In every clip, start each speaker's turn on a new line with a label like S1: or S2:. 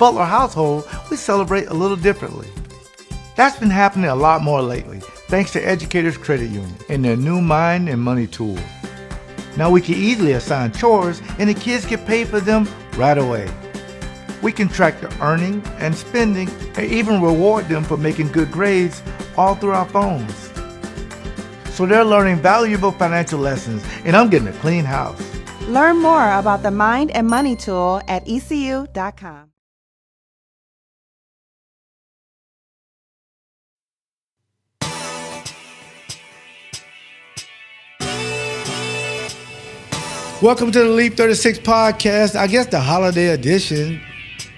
S1: Butler household, we celebrate a little differently. That's been happening a lot more lately, thanks to Educators Credit Union and their new Mind and Money tool. Now we can easily assign chores and the kids get paid for them right away. We can track the earning and spending and even reward them for making good grades all through our phones. So they're learning valuable financial lessons, and I'm getting a clean house.
S2: Learn more about the Mind and Money tool at ECU.com.
S1: Welcome to the Leap 36 podcast. I guess the holiday edition.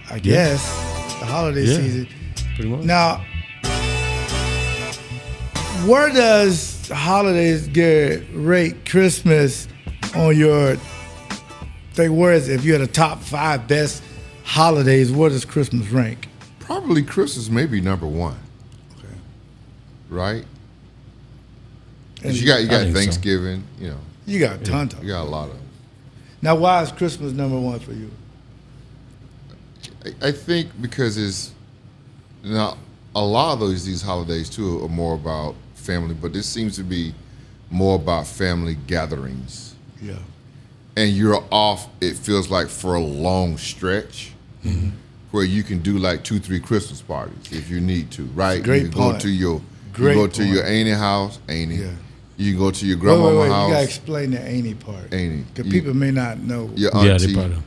S1: The holiday season.
S3: Pretty much.
S1: Now, where does holidays rate Christmas on your thing? Where is it? If you had a top 5 best holidays, where does Christmas rank?
S4: Probably Christmas may be number 1.
S1: Okay.
S4: Right?
S1: And
S4: You got
S3: think
S4: Thanksgiving, you know.
S1: You got tons of
S4: You got a lot of them.
S1: Now, why is Christmas number 1 for you?
S4: I think because it's now a lot of these holidays too are more about family, but this seems to be more about family gatherings.
S1: Yeah.
S4: And you're off, it feels like, for a long stretch where you can do like 2-3 Christmas parties if you need to, right?
S1: Great
S4: you can
S1: point.
S4: go to your
S1: Great
S4: you go to
S1: point.
S4: your auntie house, auntie.
S1: Yeah.
S4: You can go to your grandmama's
S1: Wait.
S4: house.
S1: You gotta explain the auntie part.
S4: Auntie.
S1: Because people may not know.
S4: Your
S3: Yeah,
S4: auntie.
S3: they probably don't.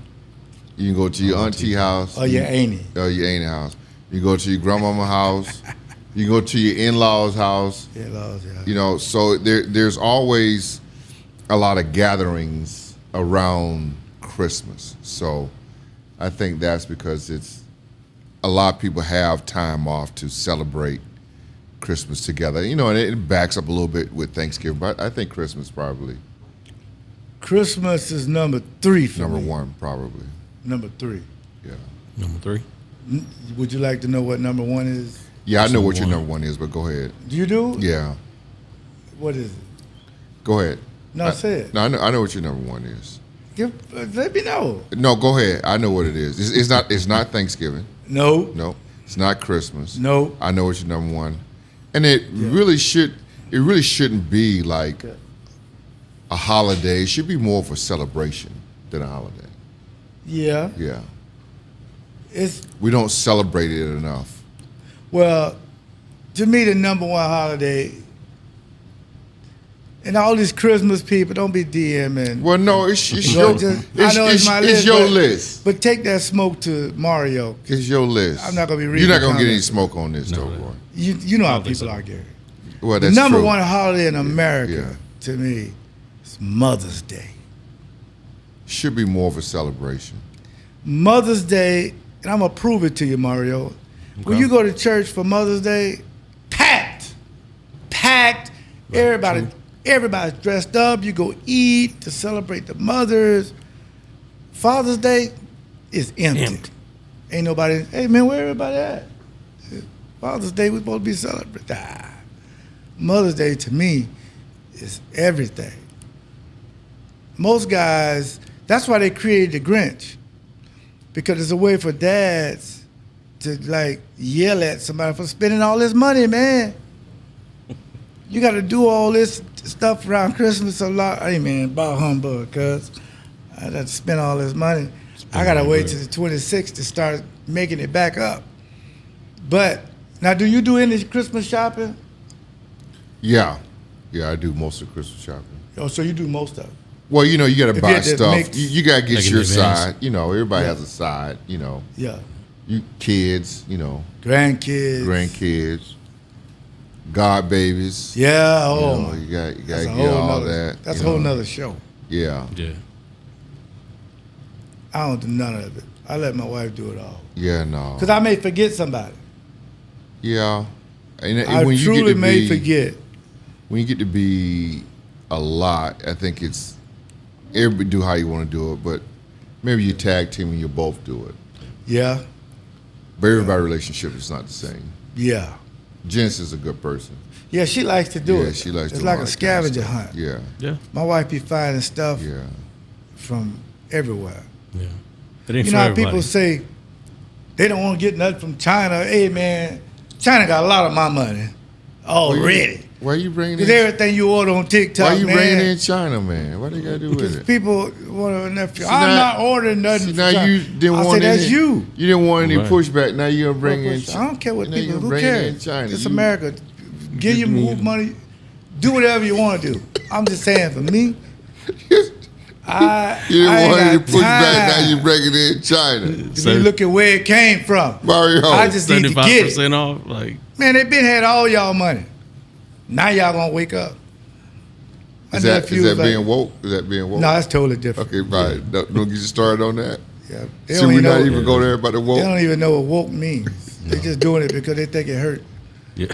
S4: You can go to your auntie house.
S1: Or your auntie.
S4: Or your auntie house. You go to your grandmama's house. You go to your in-laws' house.
S1: In-laws, yeah.
S4: You know, so there's always a lot of gatherings around Christmas. So I think that's because it's a lot of people have time off to celebrate Christmas together. You know, and it backs up a little bit with Thanksgiving, but I think Christmas probably
S1: Christmas is number 3 for
S4: number
S1: me.
S4: 1 probably.
S1: Number 3.
S4: Yeah.
S3: Number 3.
S1: Would you like to know what number 1 is?
S4: Yeah, I know what your
S3: Number
S4: number 1 is, but go ahead.
S1: Do you do?
S4: Yeah.
S1: What is it?
S4: Go ahead.
S1: No, say it.
S4: No, I know what your number 1 is.
S1: Let me know.
S4: No, go ahead. I know what it is. It's not Thanksgiving.
S1: No.
S4: No. It's not Christmas.
S1: No.
S4: I know what your number 1. And it really shouldn't be like a holiday. It should be more of a celebration than a holiday.
S1: Yeah.
S4: Yeah.
S1: It's
S4: We don't celebrate it enough.
S1: well, to me the number 1 holiday. And all these Christmas people, don't be DMing.
S4: Well, no, it's
S1: No,
S4: your
S1: it's my list.
S4: it's your list.
S1: But take that smoke to Mario.
S4: It's your list.
S1: I'm not gonna be reading
S4: You're not
S1: the
S4: gonna get any
S1: comments.
S4: smoke on this, though, boy.
S1: You know how
S3: think
S1: people
S3: so.
S1: are, Gary.
S4: Well,
S1: The
S4: that's
S1: number
S4: true.
S1: 1 holiday in America,
S4: Yeah.
S1: to me, is Mother's Day.
S4: Should be more of a celebration.
S1: Mother's Day, and I'm gonna prove it to you, Mario. When you go to church for Mother's Day, packed. Everybody's dressed up. You go eat to celebrate the mothers. Father's Day is empty. Ain't nobody. Hey man, where everybody at? Father's Day we supposed to be celebrating. Mother's Day to me is everything. Most guys, that's why they created the Grinch. Because it's a way for dads to like yell at somebody for spending all this money, man. You got to do all this stuff around Christmas a lot. Hey, man, about humbug, cuz I got to spend all this money. I got to wait till the 26th to start making it back up. But now, do you do any Christmas shopping?
S4: Yeah, I do most of Christmas shopping.
S1: Oh, so you do most of it.
S4: Well, you know, you got to
S1: If
S4: buy
S1: you had to
S4: stuff.
S1: mix-
S4: You got to get
S3: Like in
S4: your
S3: advance.
S4: side. You know, everybody
S1: Yeah.
S4: has a side. You know,
S1: Yeah.
S4: you kids. You know,
S1: Grandkids.
S4: grandkids, god babies.
S1: Yeah,
S4: You
S1: oh
S4: know,
S1: my.
S4: you got
S1: That's
S4: to
S1: a
S4: get
S1: whole
S4: all
S1: nother,
S4: that.
S1: that's a
S4: you
S1: whole
S4: know.
S1: nother show.
S4: Yeah,
S3: Yeah.
S1: I don't do none of it. I let my wife do it all.
S4: yeah, no.
S1: Because I may forget somebody.
S4: Yeah, and
S1: I
S4: when you
S1: truly
S4: get to
S1: may
S4: be,
S1: forget.
S4: when you get to be a lot, I think it's everybody do how you want to do it, but maybe you tag team and you both do it.
S1: Yeah,
S4: But everybody's relationship is not the same.
S1: yeah.
S4: Jens is a good person.
S1: Yeah, she likes to do
S4: Yeah,
S1: it.
S4: she likes to
S1: It's
S4: do
S1: like
S4: all
S1: a
S4: that kind of
S1: scavenger
S4: stuff.
S1: hunt.
S4: Yeah,
S3: Yeah.
S1: My wife be finding stuff
S4: yeah.
S1: from everywhere.
S3: Yeah. It ain't
S1: You
S3: for
S1: know how
S3: everybody.
S1: people say, They don't want to get nothing from China. Hey, man, China got a lot of my money already.
S4: Why you bringing
S1: Because
S4: in?
S1: everything you order on TikTok,
S4: Why you
S1: man,
S4: bringing in China, man? What they got to do with
S1: because
S4: it?
S1: people want to.
S4: See,
S1: I'm
S4: now-
S1: not ordering nothing.
S4: See,
S1: from
S4: now
S1: China.
S4: you didn't
S1: I
S4: want
S1: say that's
S4: any.
S1: you.
S4: You didn't want any
S3: Right.
S4: pushback. Now you're bringing in.
S1: I don't care what
S4: now
S1: people.
S4: you're
S1: Who
S4: bringing
S1: cares?
S4: in China.
S1: It's
S4: You-
S1: America. Give you more money. Do whatever you want to do. I'm just saying, for me, I
S4: You didn't
S1: I
S4: want any
S1: ain't got
S4: pushback. Now
S1: time
S4: you're bringing in China.
S1: to be looking where it came from.
S4: Mario.
S1: I just need to get it.
S3: 75% off. Like,
S1: Man, they been had all y'all money. Now y'all gonna wake up. My
S4: Is that
S1: nephew was like-
S4: being woke? Is that being woke?
S1: No, that's totally different.
S4: Okay, right. Don't get you started on that.
S1: Yeah. They
S4: Should
S1: don't
S4: we
S1: even
S4: not
S1: know-
S4: even go there about the
S1: They
S4: woke?
S1: don't even know what woke means. They just doing it because they think it hurt.
S3: yeah.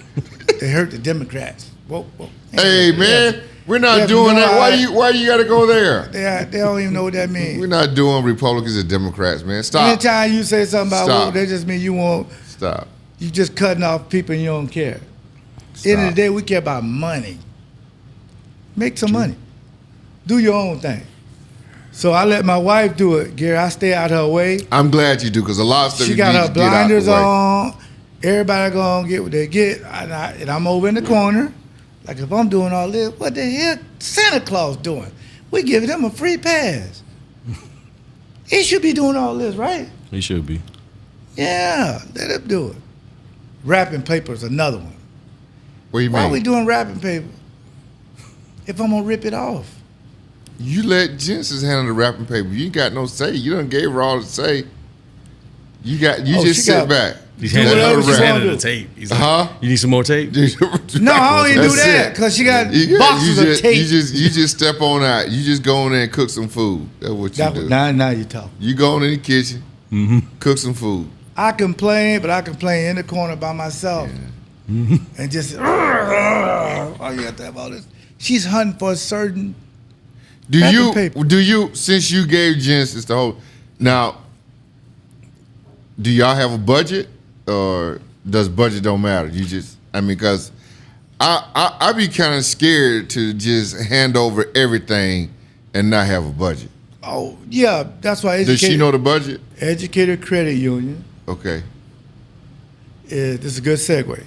S1: They hurt the Democrats. Woke.
S4: Hey, man, we're not
S1: Yeah,
S4: doing
S1: no,
S4: that. Why you got to go there?
S1: They don't even know what that
S4: We're
S1: means.
S4: not doing Republicans and Democrats, man. Stop.
S1: Anytime you say something about
S4: Stop.
S1: woke, that just mean
S4: Stop.
S1: you just cutting off people and you don't care. End of the day, we care about money. Make some money. Do your own thing. So I let my wife do it, Gary. I stay out her way.
S4: I'm glad you do, because a lot of stuff
S1: She
S4: you
S1: got
S4: need
S1: her
S4: to get out the
S1: blinders
S4: way.
S1: on. Everybody gonna get what they get, and I'm over in the corner. Like if I'm doing all this, what the hell Santa Claus doing? We giving him a free pass. He should be doing all this, right?
S3: He should be.
S1: Yeah, let him do it. Wrapping paper is another one.
S4: What do you
S1: Why
S4: mean?
S1: are we doing wrapping paper if I'm gonna rip it off?
S4: You let Jensen's handle the wrapping paper. You ain't got no say. You done gave her all the say. You
S1: Oh,
S4: just
S1: she
S4: sit
S1: got-
S4: back.
S3: He's
S1: Do
S3: handing
S1: whatever
S3: her
S1: she wanna
S3: the
S1: do.
S3: tape. He's like,
S4: Huh?
S3: you need some more tape?
S1: No, I don't even do
S4: That's
S1: that
S4: it.
S1: because she got
S4: You
S1: boxes of
S4: just,
S1: tape.
S4: You just step on out. You just go in there and cook some food. That's what you do.
S1: Now you talk.
S4: You go in the kitchen, cook some food.
S1: I complain, but I complain in the corner by myself. And just, why you have to have all this? She's hunting for a certain wrapping paper.
S4: Do you since you gave Jensen's the whole now? Do y'all have a budget, or does budget don't matter? You just because I be kind of scared to just hand over everything and not have a budget.
S1: Oh, yeah, that's why
S4: Does she know the budget?
S1: Educator Credit Union,
S4: Okay.
S1: this is a good segue.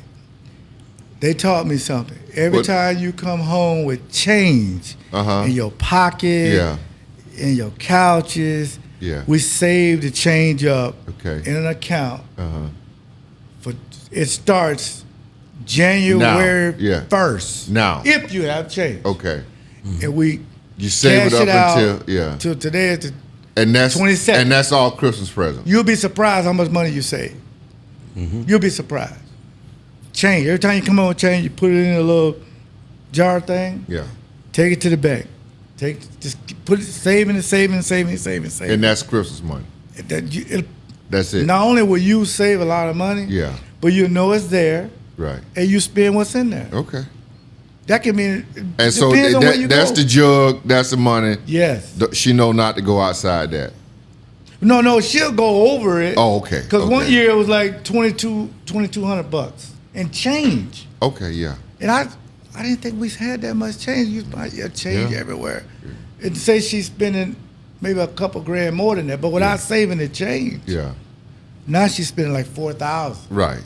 S1: They taught me something. Every
S4: What?
S1: time you come home with change
S4: Uh-huh.
S1: in your pocket,
S4: Yeah.
S1: in your couches,
S4: Yeah.
S1: we save the change up
S4: Okay.
S1: in an account.
S4: Uh-huh.
S1: It starts January
S4: Now, yeah.
S1: 1st.
S4: Now.
S1: If you have change.
S4: Okay.
S1: And we
S4: You save
S1: cash
S4: it up
S1: out
S4: until yeah.
S1: till today is the
S4: And that's
S1: 22nd.
S4: and that's all Christmas presents.
S1: You'll be surprised how much money you save. You'll be surprised. Change. Every time you come home with change, you put it in a little jar thing,
S4: Yeah.
S1: take it to the bank. Just put it, saving.
S4: And that's Christmas money. That's it.
S1: Not only will you save a lot of money,
S4: Yeah.
S1: but you know it's there,
S4: Right.
S1: and you spend what's in there.
S4: Okay.
S1: That can mean,
S4: And so
S1: depends on where you
S4: that's
S1: go.
S4: the jug, that's the money.
S1: Yes.
S4: She know not to go outside that.
S1: No, she'll go over it.
S4: Oh, okay.
S1: Because one
S4: Okay.
S1: year it was like $2,200 and change.
S4: Okay, yeah.
S1: And I didn't think we had that much change. You buy your change
S3: Yeah.
S1: everywhere. And say she's spending maybe a couple grand more than that, but without saving the change.
S4: Yeah.
S1: Now she's spending like $4,000,
S4: Right.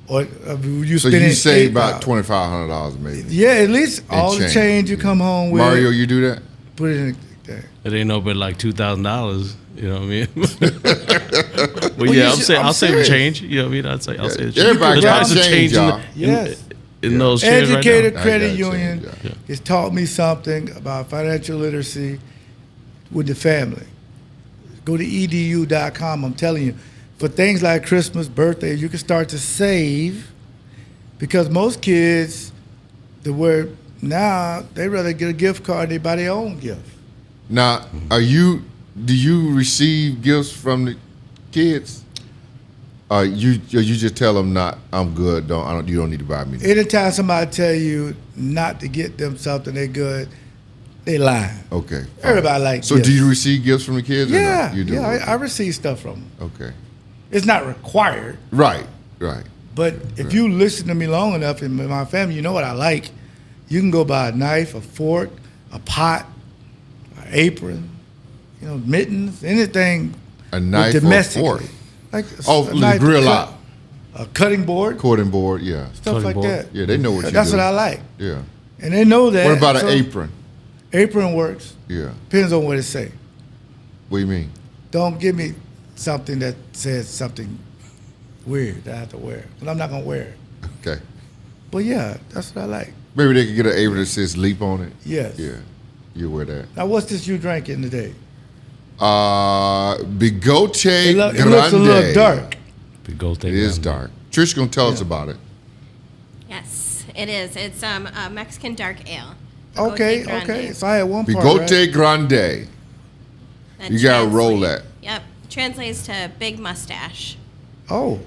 S1: or you
S4: So
S1: spending
S4: you save about
S1: $8,000.
S4: $2,500 maybe.
S1: Yeah, at least
S4: And
S1: all the change you come home with.
S4: Mario, you do that?
S1: Put it in there.
S3: It ain't no but like $2,000. You know what I mean? But
S1: Well,
S3: yeah,
S1: you should- I'm
S3: I'll save the
S1: serious.
S3: change. You know what I mean? I'll say the change.
S4: Everybody
S3: There's
S1: got
S3: probably some
S4: change,
S3: change
S4: y'all.
S1: Yes.
S3: in those chairs right
S1: Educator
S3: now.
S4: I
S1: Credit
S4: got
S1: Union
S4: change,
S3: yeah.
S1: has taught me something about financial literacy with the family. Go to edu.com. I'm telling you, for things like Christmas, birthdays, you can start to save, because most kids, now they rather get a gift card than they buy their own gift.
S4: Now, do you receive gifts from the kids? You just tell them not. I'm good. You don't need to buy me.
S1: Anytime somebody tell you not to get them something, they good, they lying.
S4: Okay.
S1: Everybody likes
S4: So
S1: gifts.
S4: do you receive gifts from the kids? Or
S1: Yeah,
S4: not? You do.
S1: yeah. I receive stuff from them.
S4: Okay.
S1: It's not required,
S4: Right.
S1: but if you listen to me long enough in my family, you know what I like. You can go buy a knife, a fork, a pot, an apron, mittens, anything.
S4: A knife or a
S1: domestically.
S4: fork.
S1: Like
S4: the grill out.
S1: A cutting board.
S4: Cording board, yeah.
S1: Stuff
S3: Cutting
S1: like
S3: board.
S1: that.
S4: Yeah, they know what you do.
S1: That's what I like.
S4: Yeah.
S1: And they know that.
S4: What about
S1: so
S4: an apron?
S1: Apron works.
S4: Yeah.
S1: Depends on what it say.
S4: What do you mean?
S1: Don't give me something that says something weird that I have to wear. Because I'm not going to wear it.
S4: Okay.
S1: But yeah, that's what I like.
S4: Maybe they could get an apron that says leap on it.
S1: Yes.
S4: Yeah. You wear that.
S1: Now, what's this you drinking today?
S4: Bigote
S1: It
S4: Grande.
S1: looks a little dark.
S3: Bigote
S4: It is
S3: Grande.
S4: dark. Trish gonna tell us about it.
S5: Yes, it is. It's a Mexican dark ale.
S1: Okay,
S5: Bigote Grande.
S1: okay. So I had one part,
S4: Bigote
S1: right?
S4: Grande.
S5: That
S4: You gotta roll
S5: translate-
S4: that.
S5: Yep, translates to big mustache.
S1: Oh.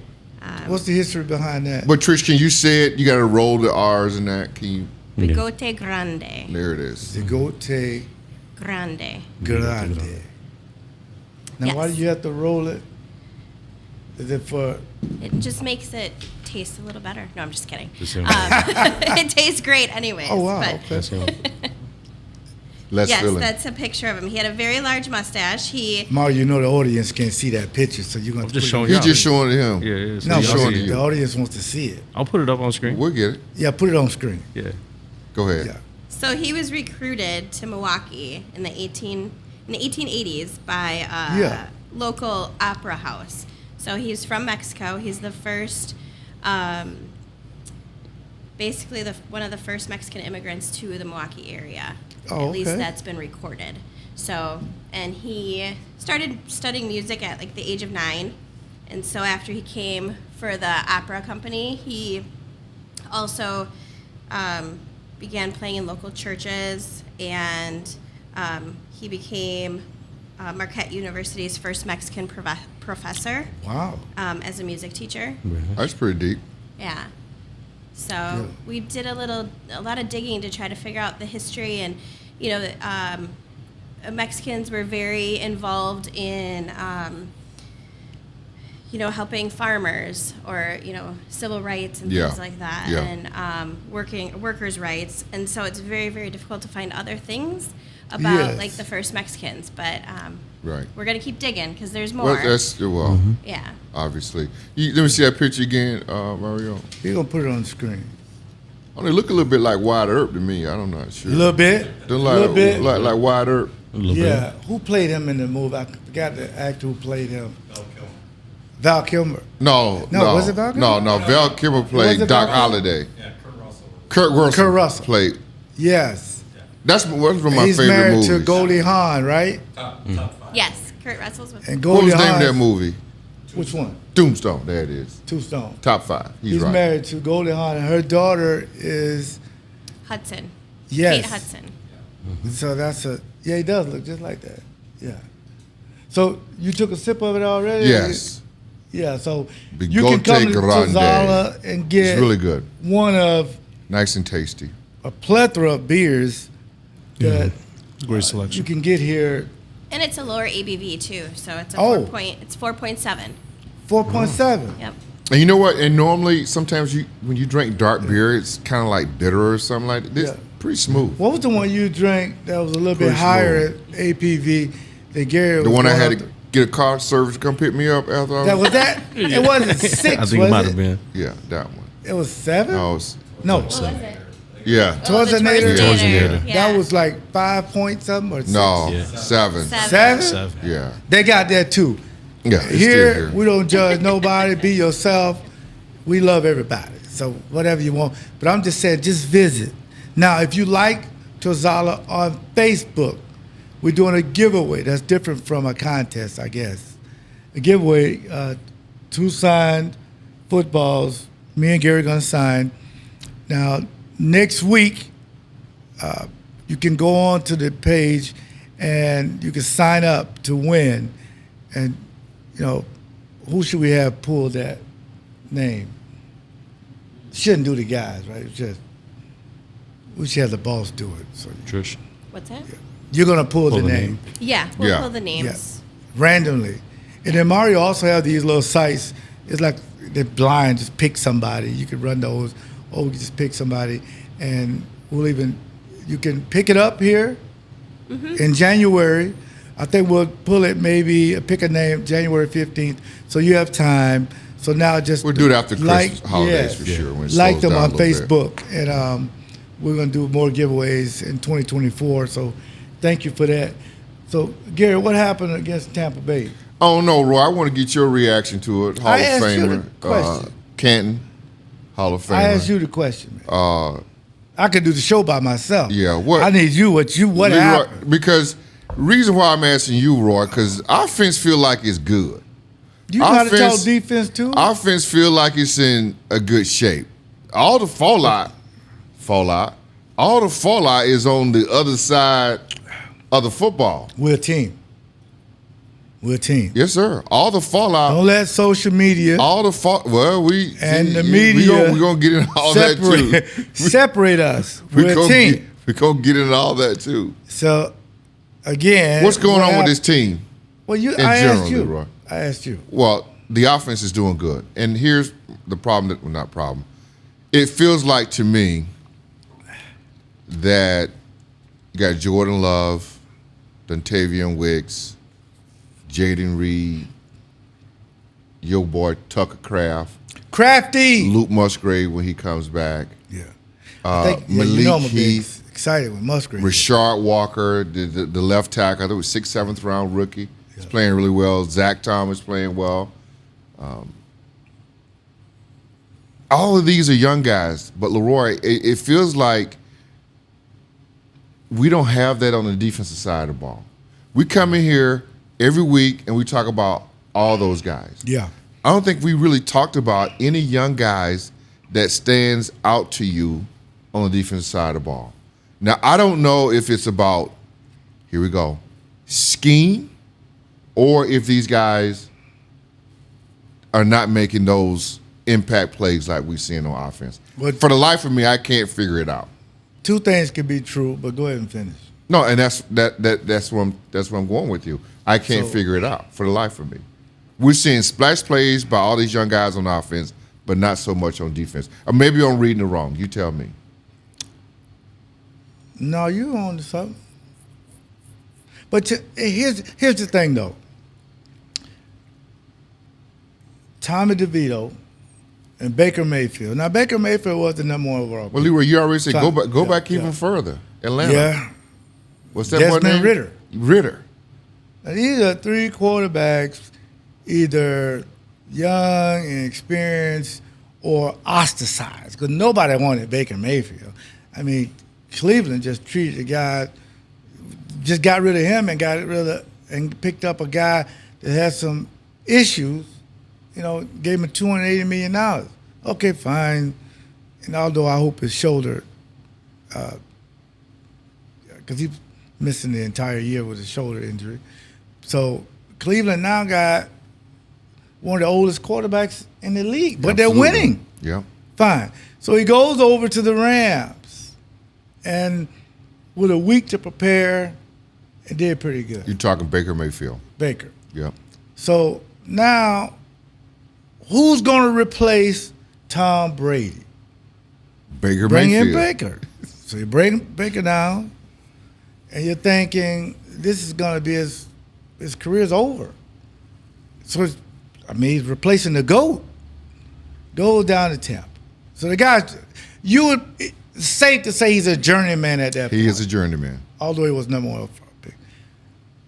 S1: What's the history behind that?
S4: But Trish, can you say it? You gotta roll the R's in that. Can you?
S5: Bigote Grande.
S4: There it is.
S1: Bigote
S5: Grande.
S1: Grande. Now, why do
S5: Yes.
S1: you have to roll it? Is it for...
S5: It just makes it taste a little better. No, I'm just kidding.
S3: Just saying.
S5: It tastes great anyways.
S1: Oh, wow.
S5: But
S1: Okay.
S3: That's all.
S4: Let's
S5: yes,
S4: fill it.
S5: that's a picture of him. He had a very large mustache. He
S1: Mario, you know the audience can't see that picture, so you're going
S3: I'm
S1: to
S3: just
S1: put
S3: showing
S1: it.
S3: you.
S4: He's just showing it him.
S3: Yeah, yeah. So
S1: No,
S3: y'all
S4: showing
S3: see
S4: it.
S3: it.
S1: the audience wants to see it.
S3: I'll put it up on screen.
S4: We'll get it.
S1: Yeah, put it on screen.
S3: Yeah.
S4: Go ahead.
S1: Yeah.
S5: So he was recruited to Milwaukee in the 1880s by a
S1: Yeah.
S5: local opera house. So he's from Mexico. He's the first, basically one of the first Mexican immigrants to the Milwaukee area.
S1: Oh,
S5: At least
S1: okay.
S5: that's been recorded. So, and he started studying music at like the age of 9. And so after he came for the opera company, he also began playing in local churches, and he became Marquette University's first Mexican professor
S1: Wow.
S5: as a music teacher.
S4: That's pretty deep.
S5: Yeah. So we did a lot of digging to try to figure out the history, and Mexicans were very involved in helping farmers, or civil rights and
S4: Yeah.
S5: things like that,
S4: Yeah.
S5: and workers' rights, and so it's very, very difficult to find other things about
S1: Yes.
S5: like the first Mexicans, but
S4: Right.
S5: we're gonna keep digging because there's more.
S4: Well, that's
S5: Yeah.
S4: obviously. Let me see that picture again, Mario.
S1: You're going to put it on the screen.
S4: Oh, they look a little bit like Wide Earp to me. I'm not sure.
S1: A little bit.
S4: They're
S1: A
S4: like,
S1: little bit.
S4: like Wide Earp.
S3: A little
S1: Yeah. Who played him in the movie? I forgot the actor who played him. Val Kilmer.
S4: No,
S1: was it Val Kilmer?
S4: No. Val Kilmer
S1: Was
S4: played
S1: it
S4: Doc
S1: Val Kilmer?
S4: Holliday. Yeah, Kurt Russell. Played.
S1: Yes.
S4: That's one of my
S1: He's
S4: favorite
S1: married
S4: movies.
S1: to Goldie Hawn, right?
S5: Yes, Kurt Russell's with.
S1: And
S4: What
S1: Goldie
S4: was the name of
S1: Hawn.
S4: that movie?
S1: Which one?
S4: Tombstone. There it is.
S1: Tombstone.
S4: Top 5. He's right.
S1: married to Goldie Hawn, and her daughter is,
S5: Hudson.
S1: yes.
S5: Kate Hudson.
S1: So that's he does look just like that. Yeah. So you took a sip of it already?
S4: Yes.
S1: Yeah, so you can
S4: Bigote
S1: come to
S4: Grande.
S1: Torzala and get
S4: It's really good.
S1: one of
S4: Nice and tasty.
S1: a plethora of beers that
S3: Great
S1: you
S3: selection.
S1: can get here.
S5: And it's a lower ABV too, so it's a
S1: Oh.
S5: 4.7.
S1: 4.7.
S5: Yep.
S4: And you know what? And normally, sometimes when you drink dark beer, it's kind of like bitter or something like that. This
S1: Yeah.
S4: pretty smooth.
S1: What was the one you drank that was a little bit
S4: Pretty
S1: higher at APV that Gary
S4: The
S1: was
S4: one I
S1: going
S4: had
S1: up
S4: to get a car service to come pick me up after I
S1: That was that? It wasn't 6,
S3: I think
S1: was
S3: it might have been.
S4: Yeah, that one.
S1: It was 7?
S4: No, it's,
S1: No.
S5: What was it?
S4: yeah.
S1: Torzinator?
S3: Torzinator.
S5: Yeah.
S1: That was like 5 point something or 6?
S4: No,
S3: Yeah.
S4: 7.
S1: 7?
S3: 7.
S4: Yeah.
S1: They got that too.
S4: Yeah. It's
S1: Here,
S4: still here.
S1: we don't judge nobody. Be yourself. We love everybody. So whatever you want. But I'm just saying, just visit. Now, if you like Torzala on Facebook, we're doing a giveaway. That's different from a contest, I guess. A giveaway, 2 signed footballs. Me and Gary going to sign. Now, next week, you can go on to the page and you can sign up to win. And, who should we have pull that name? Shouldn't do the guys, right? It's just, we should have the boss do it. So
S3: Trish.
S5: What's that?
S1: you're going to pull the
S3: the
S1: name.
S5: Yeah, we'll
S4: Yeah.
S5: pull the names.
S1: Yes. Randomly. And then Mario also have these little sites. It's like they're blind. Just pick somebody. You can run those, or we can just pick somebody, and you can pick it up here in January. I think we'll pull it maybe, pick a name, January 15th, so you have time. So now just
S4: We'll do it after Christmas holidays for sure. When it
S1: like
S4: slows
S1: them
S4: down
S1: on
S4: a little bit.
S1: Facebook, and we're going to do more giveaways in 2024. So thank you for that. So Gary, what happened against Tampa Bay?
S4: Oh no, Roy! I want to get your reaction to it. Hall
S1: I
S4: of
S1: asked you
S4: Famer,
S1: the question.
S4: Canton, Hall of Famer.
S1: I asked you the question, man. I could do the show by myself.
S4: Yeah, what?
S1: I need you. What
S4: Leroy,
S1: happened?
S4: because reason why I'm asking you, Roy, because offense feel like it's good.
S1: You got to
S4: offense-
S1: talk defense too.
S4: Offense feel like it's in a good shape. All the fallout, all the fallout is on the other side of the football.
S1: We're a team.
S4: Yes, sir. All the fallout.
S1: Don't let social media
S4: All the fault. Well,
S1: and the media
S4: we gonna get in all that too.
S1: separate us. We're a team.
S4: We're gonna get in all that too.
S1: So again,
S4: What's going on with
S1: happened-
S4: this team?
S1: Well,
S4: general,
S1: asked you.
S4: Leroy?
S1: I asked you.
S4: Well, the offense is doing good, and here's the problem. Not problem. It feels like to me that you got Jordan Love, Dontavian Wicks, Jaden Reed, your boy Tucker Kraft,
S1: Crafty.
S4: Luke Musgrave when he comes back,
S1: Yeah.
S4: Malik
S1: you know I'm a big
S4: Heath,
S1: excited with Musgrave.
S4: Rashard Walker, the left tackle. I think it was 6th, 7th round rookie. He's playing really well. Zach Thomas playing well. All of these are young guys, but Leroy, it feels like we don't have that on the defensive side of the ball. We come in here every week and we talk about all those guys.
S1: Yeah.
S4: I don't think we really talked about any young guys that stands out to you on the defensive side of the ball. Now, I don't know if it's about, here we go, scheme, or if these guys are not making those impact plays like we're seeing on offense.
S1: But-
S4: For the life of me, I can't figure it out.
S1: Two things can be true, but go ahead and finish.
S4: No, and that's where I'm going with you. I can't
S1: So-
S4: figure it out for the life of me. We're seeing splash plays by all these young guys on offense, but not so much on defense. Or maybe I'm reading it wrong. You tell me.
S1: No, you on to something. But here's the thing, though. Tommy DeVito and Baker Mayfield. Now, Baker Mayfield was the number one overall.
S4: Well, Leroy, you already said go
S1: Yeah,
S4: back even
S1: yeah.
S4: further. Atlanta.
S1: Yeah.
S4: What's that boy
S1: Desmond
S4: name? Ritter.
S1: Now, these are three quarterbacks, either young and experienced or ostracized, because nobody wanted Baker Mayfield. I mean, Cleveland just treated the guy, just got rid of him and picked up a guy that had some issues, gave him $280 million. Okay, fine. And although I hope his shoulder, because he's missing the entire year with a shoulder injury. So Cleveland now got one of the oldest quarterbacks in the league, but
S4: Absolutely.
S1: they're winning.
S4: Yeah.
S1: Fine. So he goes over to the Rams, and with a week to prepare, and did pretty good.
S4: You're talking Baker Mayfield.
S1: Baker.
S4: Yeah.
S1: So now, who's going to replace Tom Brady?
S4: Baker
S1: Bring
S4: Mayfield.
S1: in Baker. So you bring Baker down, and you're thinking this is going to be his career's over. So, he's replacing the GOAT. Goes down to Tampa. So the guy, it's safe to say he's a journeyman at that point.
S4: He is a journeyman.
S1: Although he was number one pick.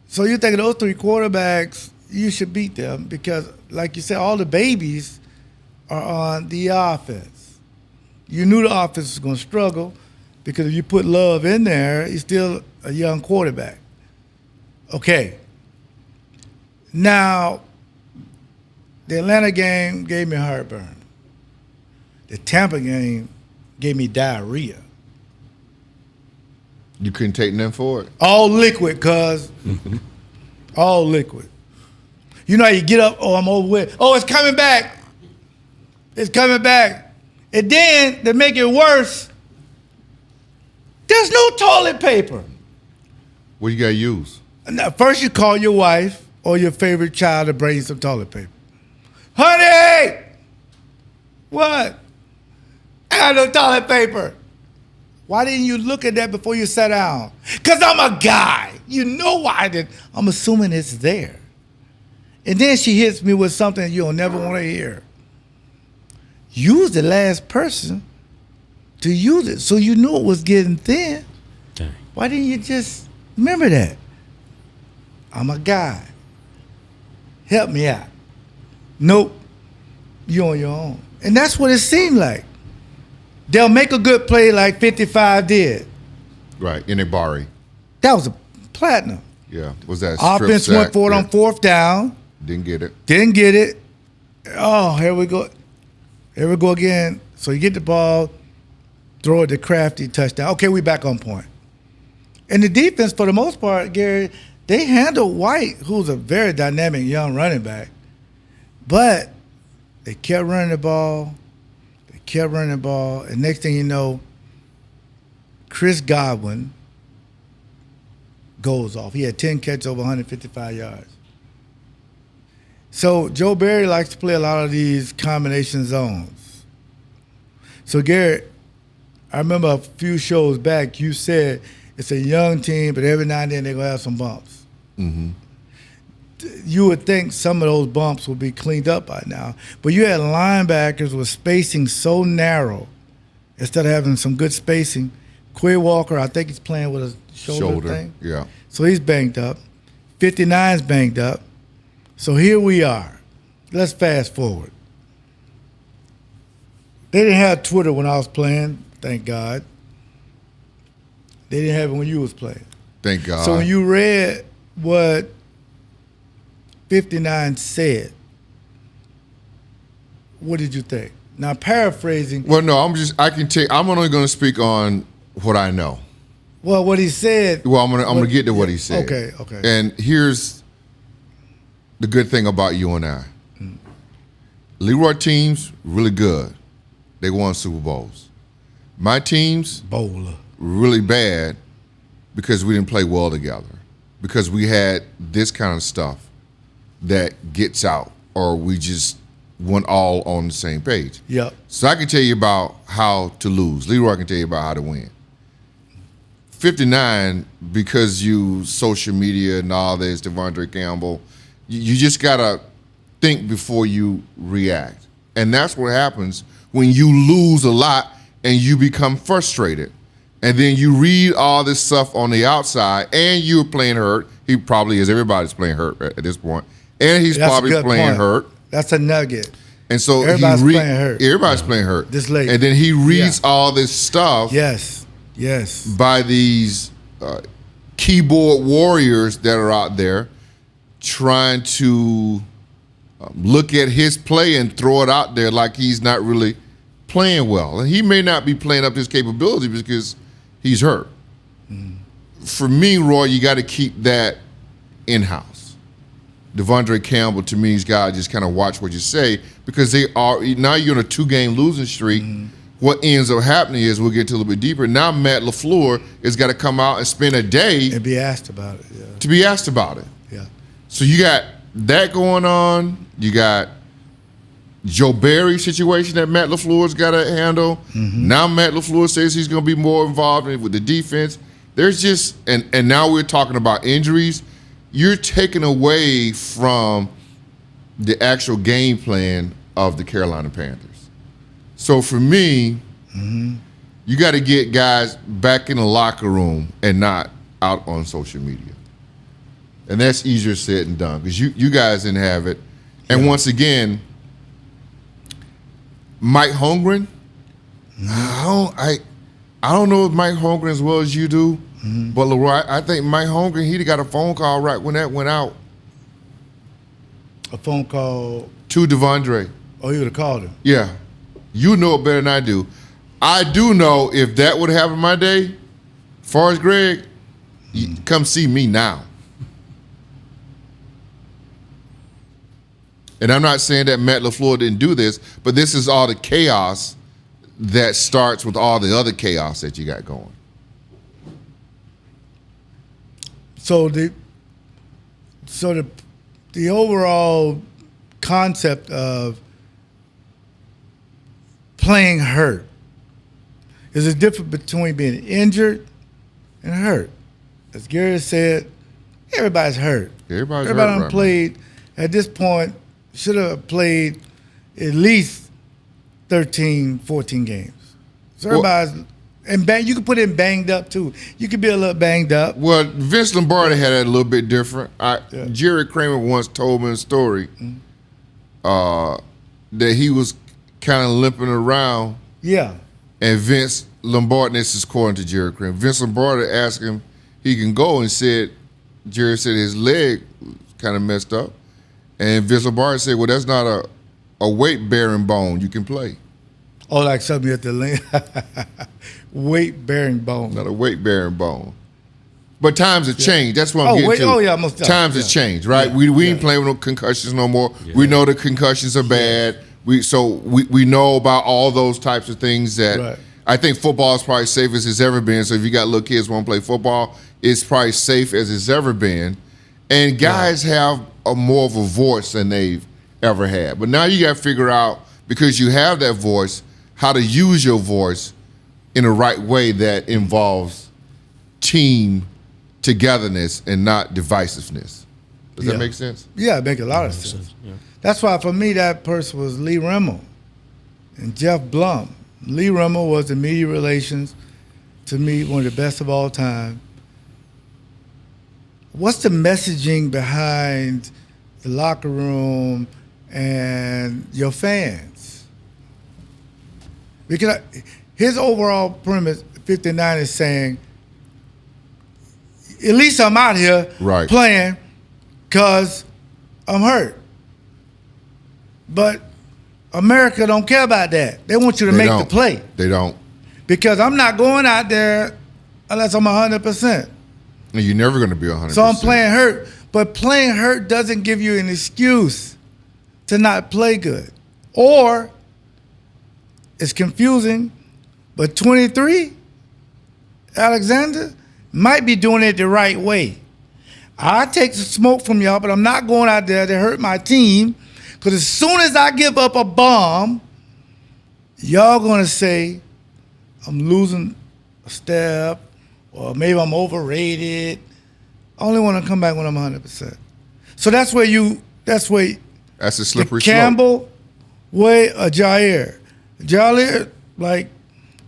S1: So you're thinking those three quarterbacks, you should beat them because, like you said, all the babies are on the offense. You knew the offense was going to struggle because if you put Love in there, he's still a young quarterback. Okay. Now, the Atlanta game gave me heartburn. The Tampa game gave me diarrhea.
S4: You couldn't take nothing for it.
S1: All liquid, cuz. All liquid. You know how you get up, I'm over with. Oh, it's coming back. It's coming back. And then, to make it worse, there's no toilet paper.
S4: What you got to use?
S1: Now, first you call your wife or your favorite child to bring you some toilet paper. Honey! What? I have no toilet paper. Why didn't you look at that before you sat down? Because I'm a guy. You know why that I'm assuming it's there. And then she hits me with something you'll never want to hear. You was the last person to use it, so you knew it was getting thin.
S3: Dang.
S1: Why didn't you just remember that? I'm a guy. Help me out. Nope. You on your own. And that's what it seemed like. They'll make a good play like 55 did.
S4: Right, in a Bari.
S1: That was a platinum.
S4: Yeah, was that strip
S1: Offense
S4: sack?
S1: went for it on fourth down.
S4: Didn't get it.
S1: Didn't get it. Oh, here we go. Here we go again. So you get the ball, throw it to Crafty, touchdown. Okay, we back on point. And the defense, for the most part, Gary, they handled White, who's a very dynamic young running back. But they kept running the ball. They kept running the ball. And next thing you know, Chris Godwin goes off. He had 10 catches over 155 yards. So Joe Barry likes to play a lot of these combination zones. So Garrett, I remember a few shows back, you said it's a young team, but every now and then they're going to have some bumps.
S4: Mm-hmm.
S1: You would think some of those bumps would be cleaned up by now. But you had linebackers with spacing so narrow, instead of having some good spacing. Quay Walker, I think he's playing with a shoulder thing.
S4: Yeah.
S1: So he's banged up. 59's banged up. So here we are. Let's fast forward. They didn't have Twitter when I was playing, thank God. They didn't have it when you was playing.
S4: Thank God.
S1: So when you read what 59 said, what did you think? Now paraphrasing.
S4: Well, no, I'm only going to speak on what I know.
S1: Well, what he said.
S4: Well, I'm gonna get to what he said.
S1: Okay.
S4: And here's the good thing about you and I. Leroy teams, really good. They won Super Bowls. My teams,
S1: Bowler.
S4: really bad because we didn't play well together. Because we had this kind of stuff that gets out, or we just weren't all on the same page.
S1: Yep.
S4: So I can tell you about how to lose. Leroy can tell you about how to win. 59, because you social media and all this, Devondre Cambell, you just got to think before you react. And that's what happens when you lose a lot and you become frustrated. And then you read all this stuff on the outside and you're playing hurt. He probably is. Everybody's playing hurt at this point. And he's
S1: That's
S4: probably
S1: a good
S4: playing
S1: point.
S4: hurt.
S1: That's a nugget.
S4: And so
S1: Everybody's playing hurt.
S4: Everybody's playing hurt.
S1: This late.
S4: And then he reads all this stuff.
S1: Yes.
S4: By these keyboard warriors that are out there trying to look at his play and throw it out there like he's not really playing well. And he may not be playing up his capability because he's hurt. For me, Roy, you got to keep that in-house. Devondre Cambell, to me, he's got to just kind of watch what you say, because now you're on a 2-game losing streak. What ends up happening is, we'll get to a little bit deeper, now Matt LaFleur has got to come out and spend a day
S1: And be asked about it. Yeah.
S4: to be asked about it.
S1: Yeah.
S4: So you got that going on. You got Joe Barry situation that Matt LaFleur's got to handle. Now Matt LaFleur says he's going to be more involved with the defense. There's just, and now we're talking about injuries. You're taking away from the actual game plan of the Carolina Panthers. So for me, you got to get guys back in the locker room and not out on social media. And that's easier said than done, because you guys didn't have it. And once again, Mike Holmgren, I don't know if Mike Holmgren as well as you do, but Leroy, I think Mike Holmgren, he'd have got a phone call right when that went out.
S1: A phone call.
S4: To Devondre.
S1: Oh, you would have called him.
S4: Yeah. You know it better than I do. I do know if that would have happened my day, far as Greg, come see me now. And I'm not saying that Matt LaFleur didn't do this, but this is all the chaos that starts with all the other chaos that you got going.
S1: So the overall concept of playing hurt is a difference between being injured and hurt. As Gary said, everybody's hurt.
S4: Everybody
S1: done
S4: right
S1: played, at this point, should have played at least 13, 14 games. So everybody's, and you can put in banged up too. You could be a little banged up.
S4: Well, Vince Lombardi had it a little bit different. Jerry Kramer once told me a story that he was kind of limping around.
S1: Yeah.
S4: And Vince Lombardi, this is according to Jerry Kramer, Vince Lombardi asked him he can go, and Jerry said his leg kind of messed up. And Vince Lombardi said, well, that's not a weight-bearing bone. You can play.
S1: Oh, like something at the lane. Weight-bearing bone.
S4: Not a weight-bearing bone. But times have changed. That's what I'm getting to.
S1: Oh, yeah, most definitely.
S4: Times have changed, right? Yeah. We ain't playing with no concussions no more. Yeah. We know the concussions are bad. We know about all those types of things that I think football is probably safe as it's ever been. So if you got little kids who want to play football, it's probably safe as it's ever been. And guys have more of a voice than they've ever had. But now you got to figure out, because you have that voice, how to use your voice in a right way that involves team togetherness and not divisiveness. Does that make sense?
S1: Yeah, it makes a lot of sense. Yeah. That's why for me that person was Lee Rimmel and Jeff Blum. Lee Rimmel was the media relations, to me, one of the best of all time. What's the messaging behind the locker room and your fans? Because his overall premise, 59, is saying, at least I'm out here playing because I'm hurt. But America don't care about that. They want you to make the play.
S4: They don't.
S1: Because I'm not going out there unless I'm 100%.
S4: And you're never going to be 100%.
S1: So I'm playing hurt. But playing hurt doesn't give you an excuse to not play good. Or, it's confusing, but 23, Alexander, might be doing it the right way. I take the smoke from y'all, but I'm not going out there to hurt my team, because as soon as I give up a bomb, y'all going to say I'm losing a step, or maybe I'm overrated. I only want to come back when I'm 100%. So that's a slippery slope. Campbell way or Jair. Jair, like,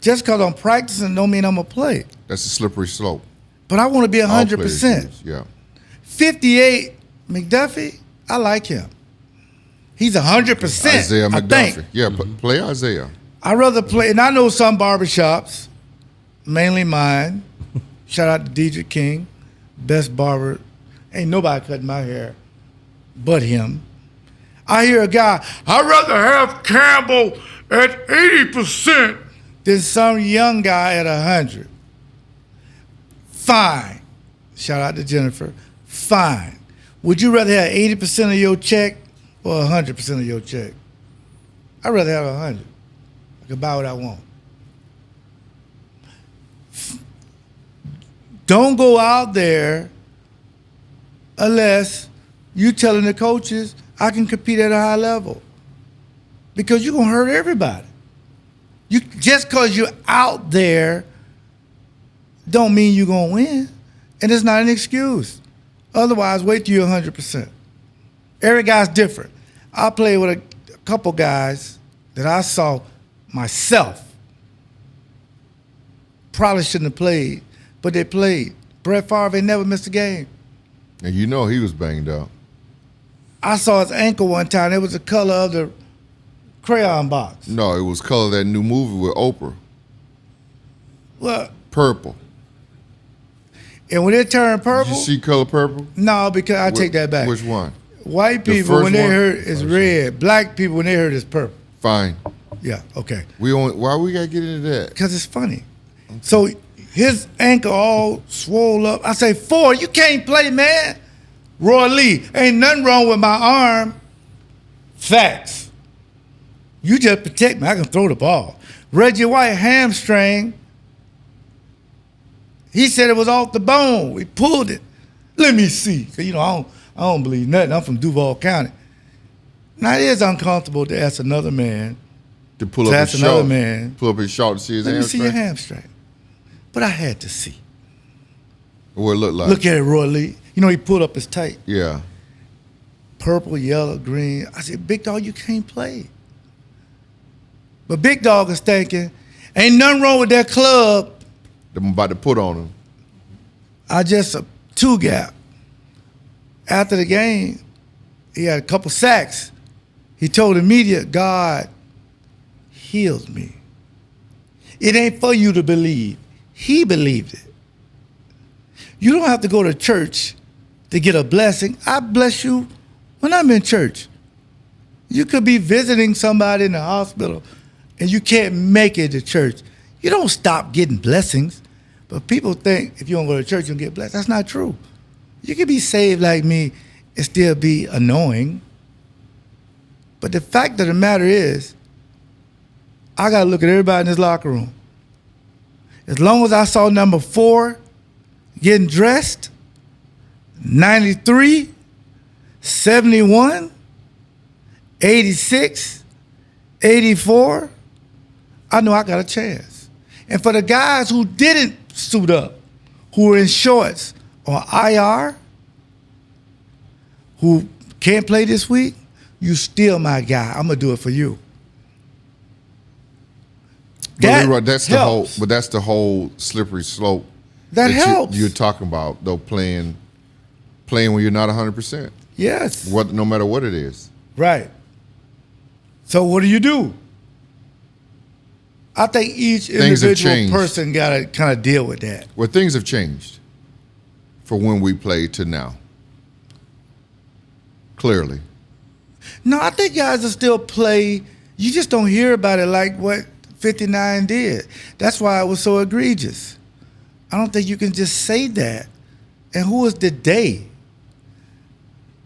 S1: just because I'm practicing don't mean I'm going to play.
S4: That's a slippery slope.
S1: But I want to be 100%.
S4: Yeah.
S1: 58, McDuffie, I like him. He's 100%.
S4: Isaiah McDuffie.
S1: I think.
S4: Yeah, play Isaiah.
S1: I'd rather play, and I know some barbershops, mainly mine. Shout out to Deidre King, best barber. Ain't nobody cutting my hair but him. I hear a guy, I'd rather have Campbell at 80% than some young guy at 100. Fine. Shout out to Jennifer. Fine. Would you rather have 80% of your check or 100% of your check? I'd rather have 100. I can buy what I want. Don't go out there unless you telling the coaches I can compete at a high level, because you're going to hurt everybody. Just because you're out there don't mean you're going to win, and it's not an excuse. Otherwise, wait till you're 100%. Every guy's different. I played with a couple guys that I saw myself probably shouldn't have played, but they played. Brett Favre, they never missed a game.
S4: And you know he was banged up.
S1: I saw his ankle one time. It was the color of the crayon box.
S4: No, it was color of that new movie with Oprah.
S1: What?
S4: Purple.
S1: And when it turned purple.
S4: Did you see color purple?
S1: No, because take that back.
S4: Which one?
S1: White people, when they heard it's red. Black people, when they heard it's purple.
S4: Fine.
S1: Yeah, okay.
S4: Why we got to get into that?
S1: Because it's funny. Okay. So his ankle all swole up. I say, Ford, you can't play, man. Roy Lee, ain't nothing wrong with my arm. Facts. You just protect me. I can throw the ball. Reggie White, hamstring. He said it was off the bone. We pulled it. Let me see. Cause I don't believe nothing. I'm from Duval County. Now it is uncomfortable to ask another man.
S4: To pull up his short. Pull up his short to see his hamstring.
S1: Let me see your hamstring. But I had to see.
S4: What it looked like.
S1: Look at it, Roy Lee. You know, he pulled up his tape.
S4: Yeah.
S1: Purple, yellow, green. I said, Big Dog, you can't play. But Big Dog is thinking, ain't nothing wrong with that club.
S4: I'm about to put on him.
S1: I just a 2-gap. After the game, he had a couple sacks. He told the media, God healed me. It ain't for you to believe. He believed it. You don't have to go to church to get a blessing. I bless you when I'm in church. You could be visiting somebody in the hospital and you can't make it to church. You don't stop getting blessings. But people think if you don't go to church, you'll get blessed. That's not true. You can be saved like me and still be annoying. But the fact of the matter is, I got to look at everybody in this locker room. As long as I saw number 4 getting dressed, 93, 71, 86, 84, I know I got a chance. And for the guys who didn't suit up, who were in shorts or IR, who can't play this week, you still my guy. I'm going to do it for you.
S4: But Leroy, that's
S1: helps.
S4: the whole slippery slope
S1: That helps.
S4: You're talking about, though, playing when you're not 100%.
S1: Yes.
S4: No matter what it is.
S1: Right. So what do? I think each
S4: Things have
S1: individual
S4: changed.
S1: person got to kind of deal with that.
S4: Well, things have changed for when we play to now. Clearly.
S1: No, I think guys will still play. You just don't hear about it like what 59 did. That's why it was so egregious. I don't think you can just say that. And who is the they?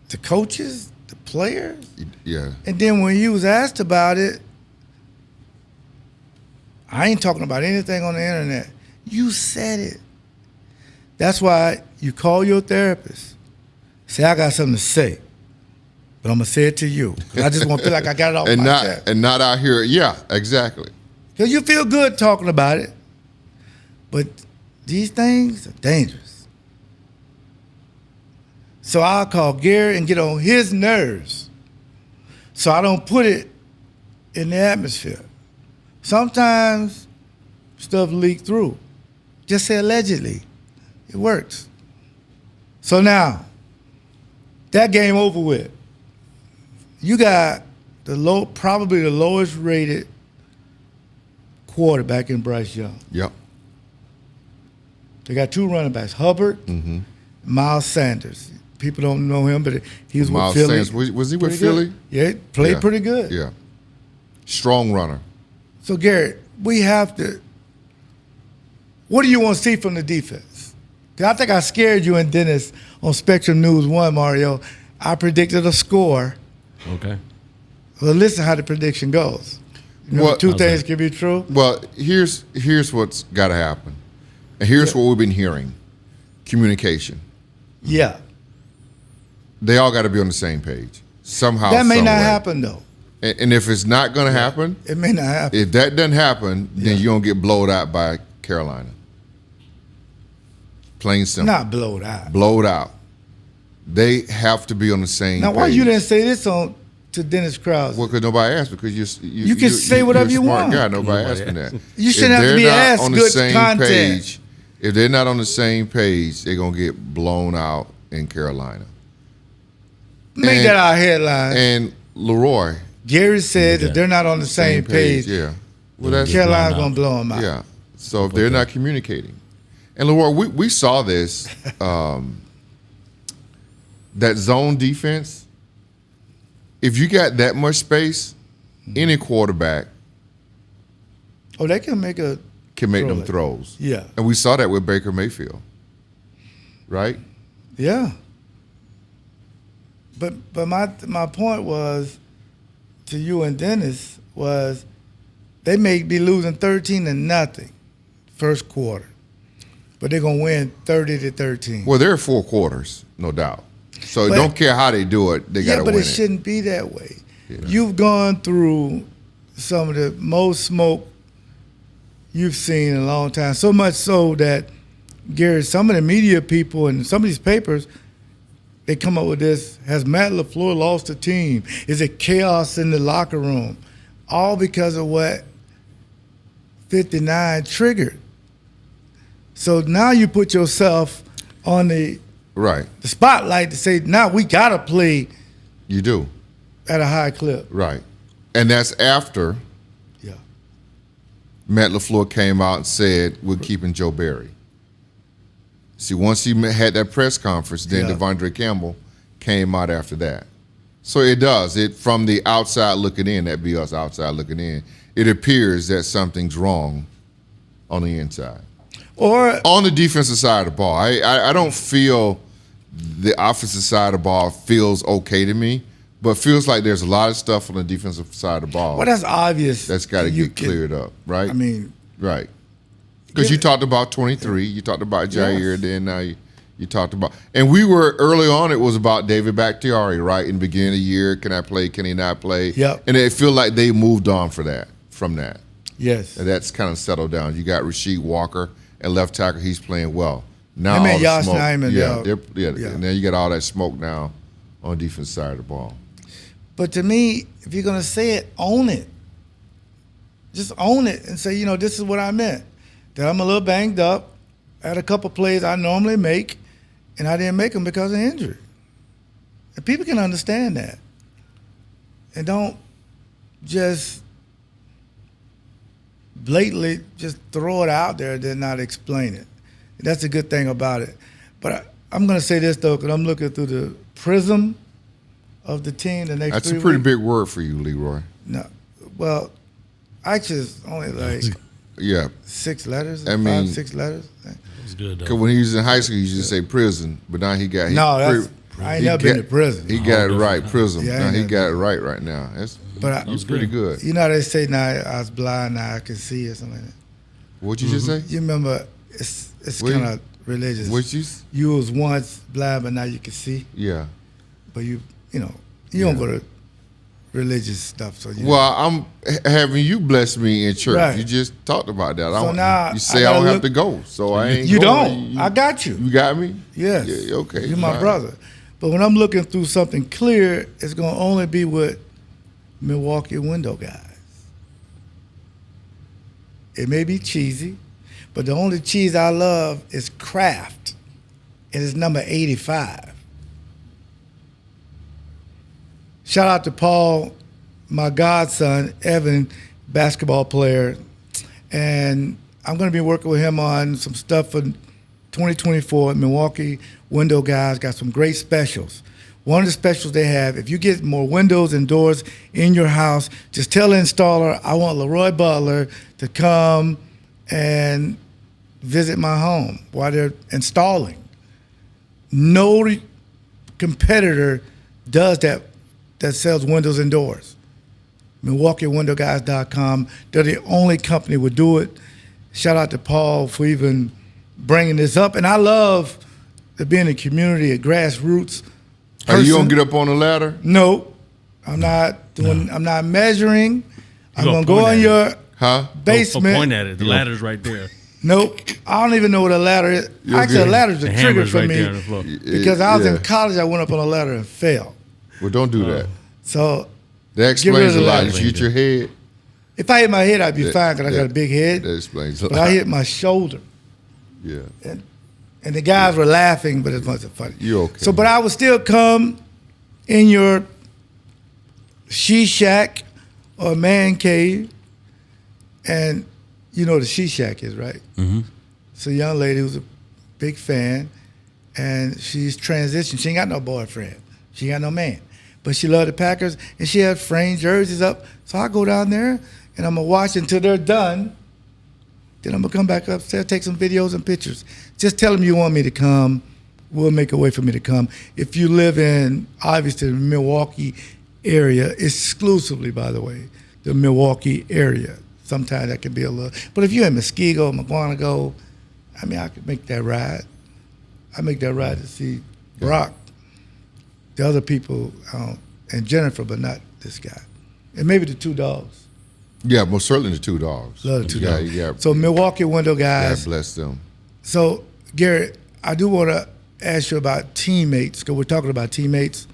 S1: The coaches? The players?
S4: Yeah.
S1: And then when you was asked about it, I ain't talking about anything on the internet. You said it. That's why you call your therapist. Say, I got something to say. But I'm going to say it to you. 'Cause I just want to feel like I got it off my chest.
S4: And not out here. Yeah, exactly.
S1: Because you feel good talking about it. But these things are dangerous. So I'll call Gary and get on his nerves so I don't put it in the atmosphere. Sometimes stuff leak through. Just say allegedly. It works. So now, that game over with. You got probably the lowest rated quarterback in Bryce Young.
S4: Yep.
S1: They got 2 running backs, Hubbard, Miles Sanders. People don't know him, but he was
S4: Miles
S1: with Philly.
S4: Sanders, was he with
S1: Pretty
S4: Philly?
S1: good. Yeah, he played pretty good.
S4: Yeah. Strong runner.
S1: So, Garrett, we have to – what do you want to see from the defense? Because I think I scared you and Dennis on Spectrum News 1, Mario. I predicted a score.
S3: Okay.
S1: Well, listen how the prediction goes. You know,
S4: Well,
S1: 2 things can be true.
S4: Well, here's what's got to happen. And here's what we've been hearing. Communication.
S1: Yeah.
S4: They all got to be on the same page. Somehow,
S1: That may
S4: some
S1: not
S4: way.
S1: happen, though.
S4: And if it's not going to happen,
S1: It may not happen.
S4: if that doesn't happen, then you're going to get blowed out by Carolina. Plain simple.
S1: Not blowed out.
S4: Blowed out. They have to be on the same
S1: Now,
S4: page.
S1: why you didn't say this to Dennis Krause?
S4: Well, because nobody asked. Because
S1: You can say whatever you
S4: you're a smart
S1: want.
S4: guy. Nobody asked me that.
S1: You shouldn't have to be asked good content.
S4: If they're not on the same page, they're gonna get blown out in Carolina.
S1: Make that our headline.
S4: And Leroy,
S1: Gary said that they're not on the same page.
S4: Yeah. Well, that's
S1: Carolina's going to blow them out.
S4: yeah. So if they're not communicating, and Leroy, we saw this that zone defense. If you got that much space, any quarterback
S1: Oh, they can make
S4: them
S1: throw it.
S4: throws.
S1: Yeah.
S4: And we saw that with Baker Mayfield, right?
S1: Yeah. But my point was to you and Dennis was they may be losing 13-0 first quarter, but they're gonna win 30-13.
S4: Well, there are 4 quarters, no doubt. So
S1: But-
S4: don't care how they do it, they got to
S1: but
S4: win
S1: it
S4: it.
S1: shouldn't be that way.
S4: Yeah.
S1: You've gone through some of the most smoke you've seen in a long time. So much so that, Gary, some of the media people and some of these papers they come up with this, has Matt LaFleur lost the team? Is it chaos in the locker room? All because of what 59 triggered. So now you put yourself on the spotlight to say, now we got to play.
S4: You do.
S1: At a high clip.
S4: Right. And that's after Matt LaFleur came out and said, we're keeping Joe Barry. See, once he had that press conference, then Devondre Cambell came out after that. So it does. From the outside looking in, that'd be us outside looking in, it appears that something's wrong on the inside. Or on the defensive side of the ball. I don't feel the offensive side of the ball feels okay to me, but feels like there's a lot of stuff on the defensive side of the ball.
S1: Well, that's obvious.
S4: That's got to get cleared up, right?
S1: I mean.
S4: Right. Because you talked about 23, you talked about Jair, then now you talked about, and we were early on. It was about David Bakhtiari, right? In the beginning of the year, can I play? Can he not play?
S1: Yep.
S4: And it feel like they moved on from that.
S1: Yes.
S4: And that's kind of settled down. You got Rasheed Walker at left tackle. He's playing well. Now
S1: all
S4: the
S1: Josh
S4: smoke,
S1: Nyman,
S4: and then you got all that smoke now on the defense side of the ball.
S1: But to me, if you're gonna say it, own it. Just own it and say, this is what I meant. That I'm a little banged up. I had a couple plays I normally make, and I didn't make them because of injury. And people can understand that. And don't just blatantly just throw it out there and then not explain it. And that's a good thing about it. But I'm going to say this, though, because I'm looking through the prism of the team the next 3 weeks.
S4: That's a pretty big word for you, Leroy.
S1: No. Well, actually, it's only like 6 letters. I mean, 6 letters.
S3: That was good, though.
S4: Because when he was in high school, he used to say prison, but now he got...
S1: I ain't never been to prison.
S4: He got it right, prison. Now he got it right now. That was pretty good.
S1: You know how they say now I was blind, now I can see or something like that?
S4: What'd you just say?
S1: You remember, it's kind of religious. You was once blind, but now you can see.
S4: Yeah.
S1: But you don't go to religious stuff. So
S4: I'm having you bless me in church.
S1: Right.
S4: You just talked about that.
S1: So now
S4: you say I don't have to go, so I ain't.
S1: You don't. I got you.
S4: You got me.
S1: Yes.
S4: Yeah, okay.
S1: You're my brother. But when I'm looking through something clear, it's going to only be with Milwaukee window guys. It may be cheesy, but the only cheese I love is Kraft, and it's number 85. Shout out to Paul, my godson, Evan, basketball player, and I'm going to be working with him on some stuff for 2024. Milwaukee window guys got some great specials. One of the specials they have, if you get more windows and doors in your house, just tell the installer, I want Leroy Butler to come and visit my home while they're installing. No competitor does that sells windows and doors. MilwaukeeWindowGuys.com. They're the only company would do it. Shout out to Paul for even bringing this up. And I love to be in the community, a grassroots person.
S4: Are you gonna get up on the ladder?
S1: No, I'm not doing. No. I'm not measuring. I'm gonna go in your basement.
S3: Point at it. The ladder's right there.
S1: Nope. I don't even know what a ladder is. Actually, a ladder's a trigger for me because I was in college. I went up on a ladder and fell.
S4: Well, don't do that.
S1: So
S4: that explains a lot. Did you hit your head?
S1: If I hit my head, I'd be fine because I got a big head.
S4: That explains a lot.
S1: But I hit my shoulder.
S4: Yeah.
S1: And the guys were laughing, but it wasn't funny.
S4: You okay?
S1: So, but I would still come in your she shack or man cave, and you know what the she shack is, right?
S3: Mm-hmm.
S1: It's a young lady who's a big fan, and she's transitioned. She ain't got no boyfriend. She ain't got no man. But she loved the Packers, and she had framed jerseys up. So I go down there, and I'm going to watch until they're done. Then I'm going to come back upstairs, take some videos and pictures. Just tell them you want me to come. We'll make a way for me to come. If you live in, obviously, the Milwaukee area, exclusively, by the way, the Milwaukee area. Sometimes that can be a little. But if you're in Muskego, McGuanago, I mean, I could make that ride. I make that ride to see Brock, the other people, and Jennifer, but not this guy. And maybe the two dogs.
S4: Yeah, most certainly the two dogs.
S1: Love the two dogs. So Milwaukee window guys.
S4: God bless them.
S1: So, Garrett, I do want to ask you about teammates, because we're talking about teammates,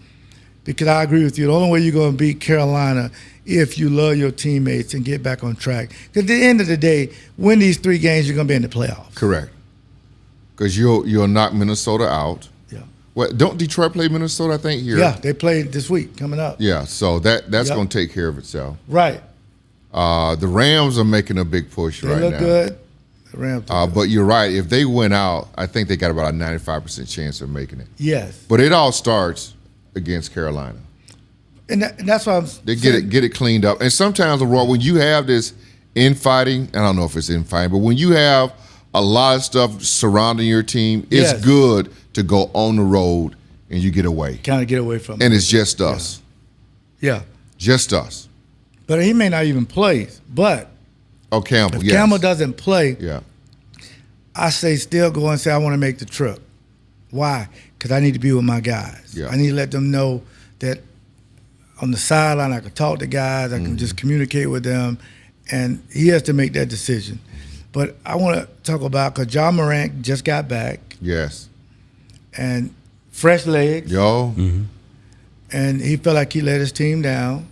S1: because I agree with you. The only way you're going to beat Carolina if you love your teammates and get back on track. Because at the end of the day, win these 3 games, you're going to be in the playoffs.
S4: Correct. Because you'll knock Minnesota out.
S1: Yeah.
S4: Well, don't Detroit play Minnesota, I think, here?
S1: Yeah, they play this week coming up.
S4: Yeah, so that's
S1: Yep.
S4: going to take care of itself.
S1: Right.
S4: The Rams are making a big push
S1: They
S4: right
S1: look
S4: now.
S1: good. The Rams look good.
S4: But you're right. If they win out, I think they got about a 95% chance of making it.
S1: Yes.
S4: But it all starts against Carolina.
S1: And that's why
S4: They get it cleaned up. And sometimes, Leroy, when you have this infighting, I don't know if it's infighting, but when you have a lot of stuff surrounding your team, it's
S1: Yes.
S4: good to go on the road and you get away.
S1: kind of get away from
S4: And
S1: it.
S4: it's just us.
S1: Yeah.
S4: Just us.
S1: But he may not even play. But
S4: Oh, Campbell,
S1: if
S4: yes.
S1: Campbell doesn't play,
S4: Yeah.
S1: I say still go and say I want to make the trip. Why? Because I need to be with my guys.
S4: Yeah.
S1: I need to let them know that on the sideline I can talk to guys, I can just communicate with them, and he has to make that decision. But I want to talk about, because John Morant just got back,
S4: Yes.
S1: and fresh legs,
S4: Yo.
S1: and he felt like he let his team down,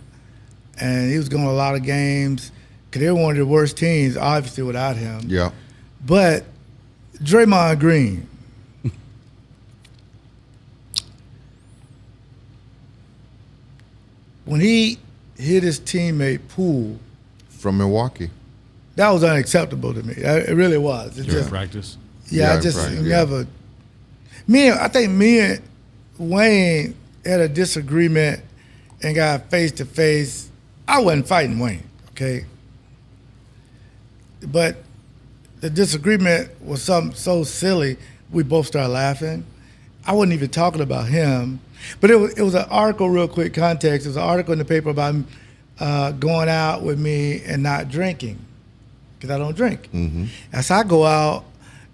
S1: and he was going to a lot of games, because they were one of the worst teams, obviously, without him.
S4: Yeah.
S1: But Draymond Green, when he hit his teammate Poole,
S4: From Milwaukee.
S1: that was unacceptable to me. It really was. It
S3: During
S1: just,
S3: practice.
S1: yeah,
S4: Yeah,
S1: I just
S4: right, yeah.
S1: never. I think me and Wayne had a disagreement and got face to face. I wasn't fighting Wayne, okay? But the disagreement was something so silly, we both started laughing. I wasn't even talking about him. But it was an article, real quick context. It was an article in the paper about him going out with me and not drinking, because I don't drink. As I go out,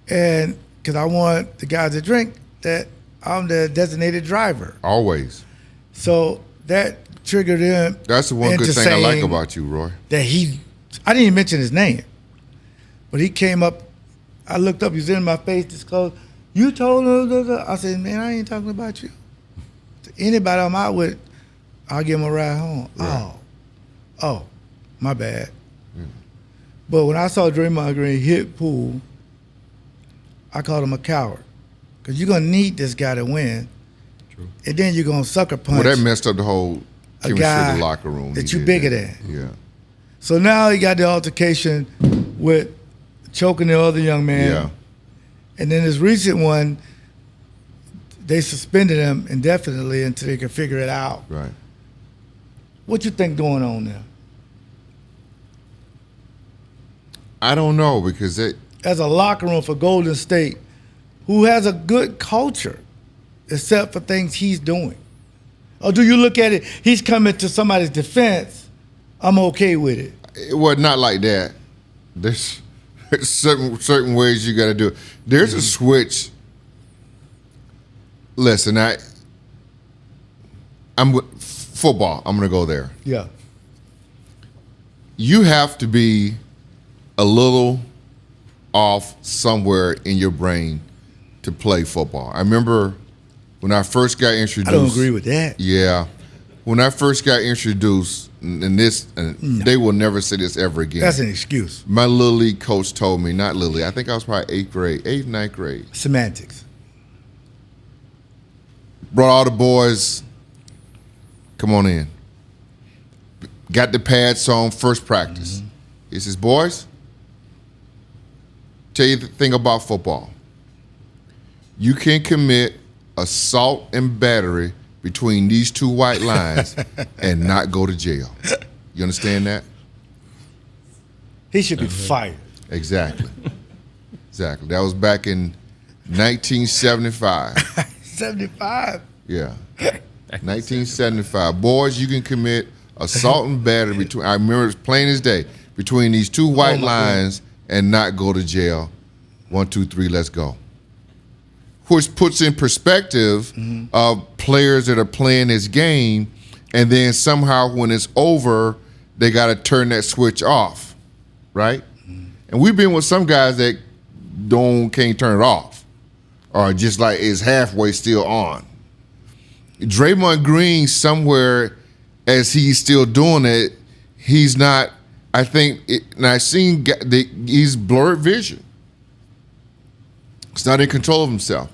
S1: and because I want the guys to drink, that I'm the designated driver.
S4: Always.
S1: So that triggered him.
S4: That's the one
S1: into
S4: good thing I like
S1: saying
S4: about you, Roy.
S1: that I didn't even mention his name, but he came up. I looked up. He was in my face, this close. You told him. I said, man, I ain't talking about you. Anybody I'm out with, I'll give him a ride home.
S4: Right.
S1: Oh, my bad. But when I saw Draymond Green hit Poole, I called him a coward, because you're gonna need this guy to win,
S3: True.
S1: and then you're gonna sucker punch
S4: Well, that messed up the whole
S1: a
S4: chemistry
S1: guy
S4: of the locker room.
S1: that
S4: He
S1: you
S4: did
S1: bigger
S4: that.
S1: than.
S4: Yeah.
S1: So now he got the altercation with choking the other young man.
S4: Yeah.
S1: And then this recent one, they suspended him indefinitely until they could figure it out.
S4: Right.
S1: What you think going on there?
S4: I don't know, because
S1: As a locker room for Golden State, who has a good culture, except for things he's doing. Or do you look at it, he's coming to somebody's defense, I'm okay with it.
S4: well, not like that. There's certain ways you got to do it. There's a switch. Listen, I'm with football. I'm going to go there.
S1: Yeah.
S4: You have to be a little off somewhere in your brain to play football. I remember when I first got introduced.
S1: I don't agree with that.
S4: Yeah. When I first got introduced, they will never say this ever again.
S1: That's an excuse.
S4: My Little League coach told me, not Little League, I think I was probably 9th grade.
S1: Semantics.
S4: Brought all the boys, come on in. Got the pads on, first practice. He says, boys, tell you the thing about football. You can commit assault and battery between these two white lines and not go to jail. You understand that?
S1: He should be fired.
S4: Exactly. Exactly. That was back in 1975.
S1: 75.
S4: Yeah. 1975. Boys, you can commit assault and battery between, I remember it's plain as day, between these two white lines and not go to jail. 1, 2, 3, let's go. Which puts in perspective of players that are playing this game, and then somehow when it's over, they got to turn that switch off, right? And we've been with some guys that can't turn it off. or just like is halfway still on. Draymond Green, somewhere as he's still doing it, he's not. I think, and I've seen he's blurred vision. He's not in control of himself.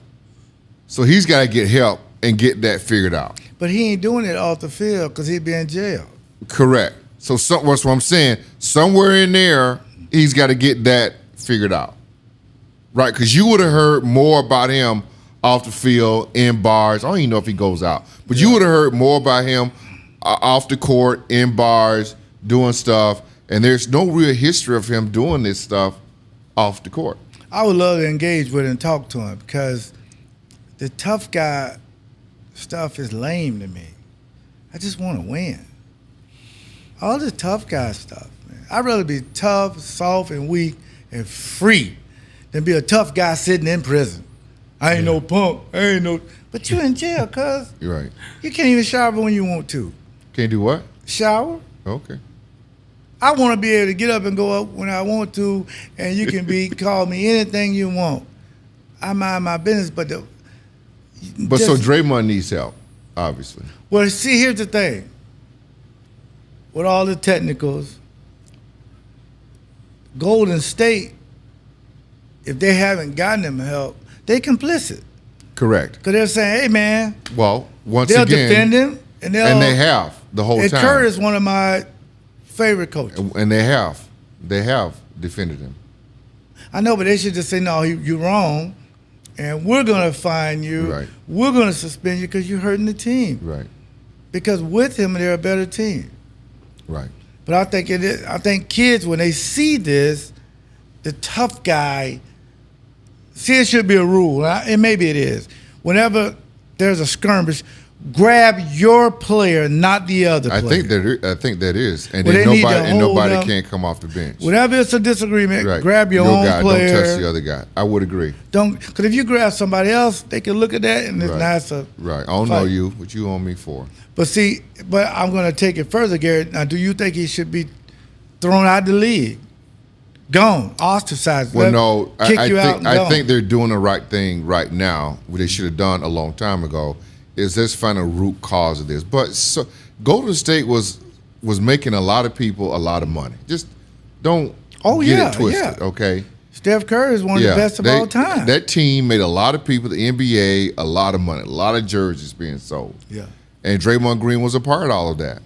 S4: So he's got to get help and get that figured out.
S1: But he ain't doing it off the field because he'd be in jail.
S4: Correct. So what's what I'm saying, somewhere in there, he's got to get that figured out. Right? Because you would have heard more about him off the field, in bars. I don't even know if he goes out. But you would have heard more about him off the court, in bars, doing stuff. And there's no real history of him doing this stuff off the court.
S1: I would love to engage with him and talk to him because the tough guy stuff is lame to me. I just want to win. All the tough guy stuff, man. I'd rather be tough, soft, and weak and free than be a tough guy sitting in prison. I ain't no punk. I ain't no. But you in jail, cuz.
S4: You're right.
S1: You can't even shower when you want to.
S4: Can't do what?
S1: Shower.
S4: Okay.
S1: I want to be able to get up and go up when I want to, and you can call me anything you want. I mind my business, but
S4: so Draymond needs help, obviously.
S1: Well, see, here's the thing. With all the technicals, Golden State, if they haven't gotten them help, they complicit.
S4: Correct.
S1: Because they're saying, hey, man.
S4: Well, once
S1: they'll
S4: again.
S1: defend him. And
S4: they have the whole time.
S1: Kerr is one of my favorite coaches.
S4: And they have defended him.
S1: I know, but they should just say, no, you're wrong, and we're going to fine you.
S4: Right.
S1: We're going to suspend you because you're hurting the team.
S4: Right.
S1: Because with him, they're a better team.
S4: Right.
S1: But I think kids, when they see this, the tough guy, see, it should be a rule, and maybe it is. Whenever there's a skirmish, grab your player, not the other player.
S4: I think that is, and then nobody can't come off the bench.
S1: Whenever it's a disagreement,
S4: right.
S1: grab your own player.
S4: Don't touch the other guy. I would agree.
S1: Because if you grab somebody else, they can look at that and it's nice.
S4: Right. I don't know you. What you on me for?
S1: But see, I'm going to take it further, Garrett. Now, do you think he should be thrown out of the league? Gone, ostracized.
S4: Well, no. I think they're doing the right thing right now. What they should have done a long time ago. Is let's find a root cause of this. But Golden State was making a lot of people a lot of money. Just don't get it twisted, okay?
S1: Steph Curry is one of the best of all time.
S4: That team made a lot of people, the NBA, a lot of money, a lot of jerseys being sold.
S1: Yeah.
S4: And Draymond Green was a part of all of that.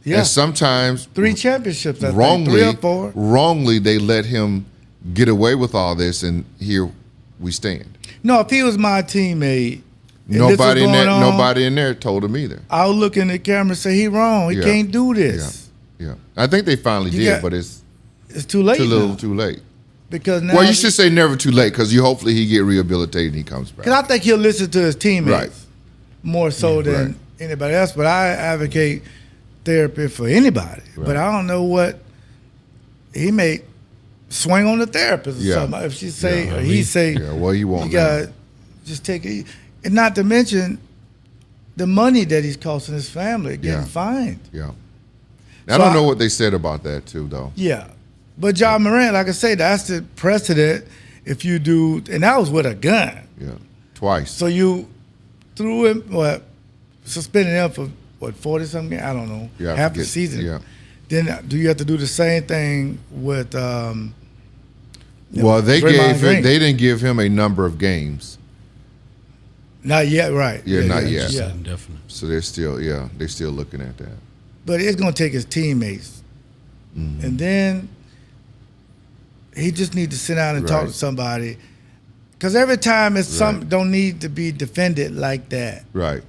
S4: Yeah. And sometimes
S1: 3 championships, I think, 3 or 4.
S4: Wrongly, they let him get away with all this, and here we stand.
S1: No, if he was my teammate,
S4: nobody in there told him either.
S1: I'll look in the camera and say, he wrong. He can't do this.
S4: Yeah. I think they finally did, but it's
S1: too late.
S4: Too late.
S1: Because now
S4: you should say never too late, because hopefully he get rehabilitated and he comes back.
S1: Because I think he'll listen to his teammates more so than anybody else. But I advocate therapy for anybody. Right. But I don't know what he may swing on the therapist or something. If she say or he say,
S4: well, you won't.
S1: You gotta just take it. And not to mention the money that he's costing his family getting fined.
S4: Yeah. I don't know what they said about that too, though. Yeah.
S1: But John Morant, like I say, that's the precedent if you do, and that was with a gun.
S4: Yeah. Twice.
S1: So you threw him, suspended him for, 40-something games? I don't know.
S4: Yeah,
S1: half the season.
S4: Yeah.
S1: Then do you have to do the same thing with
S4: well, they didn't give him a number of games.
S1: Not yet, right.
S4: Yeah, not yet.
S3: Yeah, definitely.
S4: So they're still looking at that.
S1: But it's going to take his teammates. Mm-hmm. And then he just needs to sit down and talk to somebody. Because every time it's something don't need to be defended like that.
S4: Right.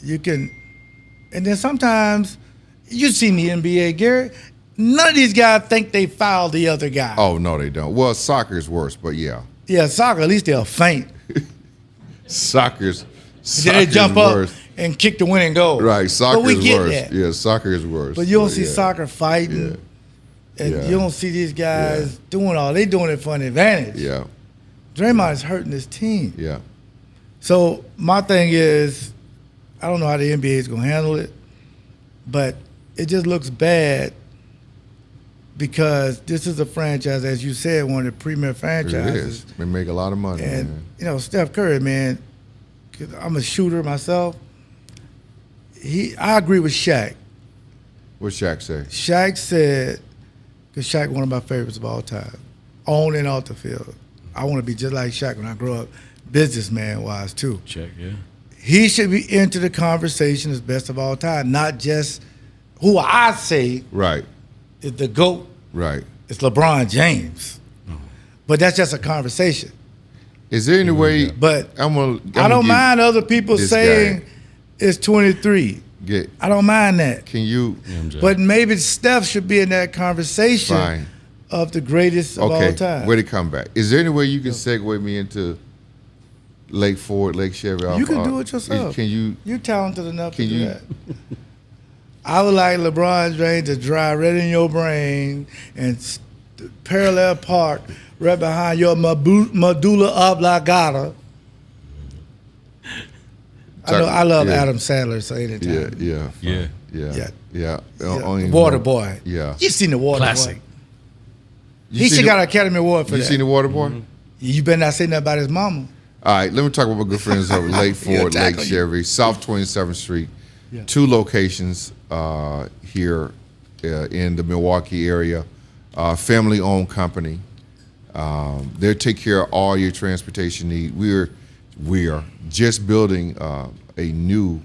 S1: You can, and then sometimes, you've seen the NBA, Gary, none of these guys think they fouled the other guy.
S4: Oh, no, they don't. Well, soccer's worse, but yeah.
S1: Yeah, soccer, at least they'll faint.
S4: Soccer's
S1: they jump
S4: worse.
S1: Up and kick the winning goal.
S4: Right, soccer
S1: but we
S4: is
S1: get
S4: worse.
S1: That.
S4: Yeah, soccer is worse.
S1: But you don't see soccer fighting.
S4: Yeah.
S1: And you don't see these guys doing all. They doing it for an advantage.
S4: Yeah.
S1: Draymond is hurting his team.
S4: Yeah.
S1: So my thing is, I don't know how the NBA is going to handle it, but it just looks bad because this is a franchise, as you said, one of the premier franchises.
S4: It is. They make a lot of money,
S1: And,
S4: man.
S1: you know, Steph Curry, man, 'cause I'm a shooter myself. I agree with Shaq.
S4: What Shaq say?
S1: Shaq said, because Shaq one of my favorites of all time, on and off the field. I want to be just like Shaq when I grow up, businessman-wise, too.
S3: Check, yeah.
S1: He should be into the conversation as best of all time, not just who I say
S4: Right,
S1: is the GOAT.
S4: right.
S1: It's LeBron James. But that's just a conversation.
S4: Is there any way?
S1: But
S4: I'm
S1: I don't mind other people
S4: this
S1: saying
S4: guy-
S1: it's 23.
S4: Get?
S1: I don't mind that.
S4: Can you?
S1: But maybe Steph should be in that conversation
S4: Fine.
S1: of the greatest of all
S4: Okay.
S1: time.
S4: Where to come back? Is there any way you can segue me into Lake Ford, Lake Chevy?
S1: You can do it yourself.
S4: Can you?
S1: You're talented enough
S4: Can
S1: to do
S4: you-
S1: that. I would like LeBron James to drive right in your brain and parallel park right behind your medulla oblongata. I love
S4: Yeah.
S1: Adam Sandler, so anytime.
S4: Yeah.
S3: Yeah.
S4: Yeah.
S1: Yeah.
S4: Only
S1: Water
S4: one.
S1: Boy.
S4: Yeah.
S1: You've seen the Water
S3: Classic.
S1: Boy.
S4: You
S1: He
S4: seen
S1: should
S4: the-
S1: got an Academy Award for
S4: You
S1: that.
S4: seen the Water Boy?
S1: You better not say nothing about his mama.
S4: All right, let me talk about my good friends over Lake Ford, Lake
S1: tackle you.
S4: Chevy, South 27th Street.
S1: Yeah.
S4: 2 locations here in the Milwaukee area. Family-owned company. They take care of all your transportation need. We are just building a new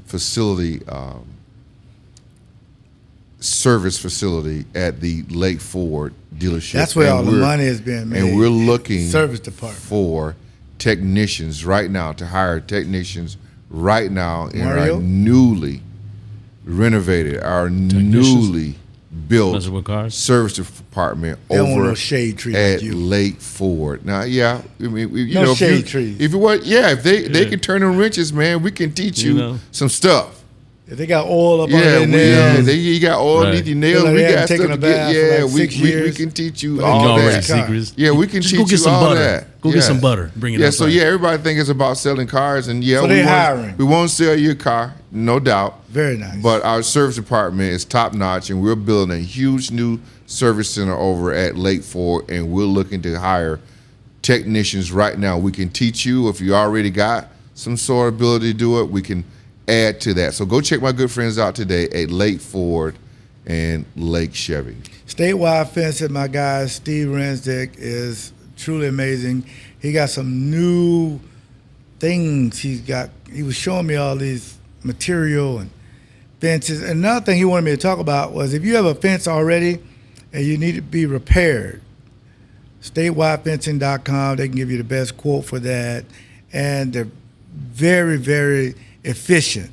S4: facility, service facility at the Lake Ford dealership.
S1: That's where
S4: And
S1: all the
S4: we're-
S1: money is being made.
S4: And we're looking
S1: Service department.
S4: for technicians right now, to hire technicians right now in
S1: Mario?
S4: our newly renovated, our newly built
S3: Messing with cars?
S4: service department
S1: They don't want
S4: over
S1: no shade tree
S4: at
S1: like you.
S4: Lake Ford. Now, yeah, I mean, you
S1: No
S4: know,
S1: shade
S4: if
S1: trees.
S4: If you want, yeah, if they
S3: Yeah.
S4: can turn them wrenches, man, we can teach you,
S3: You know.
S4: some stuff.
S1: If they got oil up on
S4: Yeah,
S1: their nails.
S4: you got oil
S3: Right.
S4: underneath your nails.
S1: Like
S4: We
S1: they
S4: got
S1: haven't
S4: stuff
S1: taken
S4: to
S1: a
S4: get.
S1: bath for
S4: Yeah,
S1: like
S4: we
S1: 6
S4: we
S1: years.
S4: can teach you
S1: But
S4: all
S1: they
S3: You already
S1: that.
S4: that.
S3: secrets.
S4: Yeah, we can
S3: Just
S4: teach
S3: go get
S4: you
S3: some
S4: all
S3: butter.
S4: that.
S3: Go
S4: Yeah.
S3: get some butter. Bring it
S4: Yeah,
S3: outside.
S4: so yeah, everybody think it's about selling cars, and yeah,
S1: So they hiring.
S4: we won't sell your car, no doubt.
S1: Very nice.
S4: But our service department is top notch, and we're building a huge new service center over at Lake Ford, and we're looking to hire technicians right now. We can teach you if you already got some sort of ability to do it. We can add to that. So go check my good friends out today at Lake Ford and Lake Chevy.
S1: Statewide fencing, my guy Steve Renzick is truly amazing. He got some new things. He was showing me all these material and fences. Another thing he wanted me to talk about was if you have a fence already and you need to be repaired, statewidefencing.com, they can give you the best quote for that. And they're very, very efficient.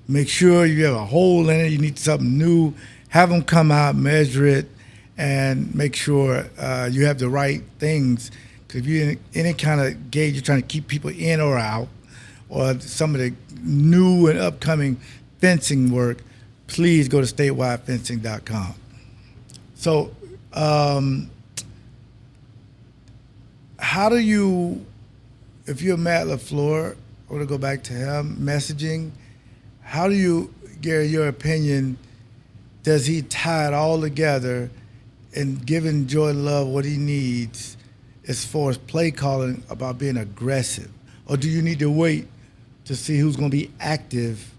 S1: Make sure you have a hole in it, you need something new, have them come out, measure it, and make sure you have the right things. Because if you're in any kind of gauge, you're trying to keep people in or out, or some of the new and upcoming fencing work, please go to statewidefencing.com. So, how do you, if you're Matt LaFleur, I want to go back to him, messaging, how do you, Gary, your opinion, does he tie it all together and giving Jordan Love what he needs as far as play calling about being aggressive? Or do you need to wait to see who's going to be active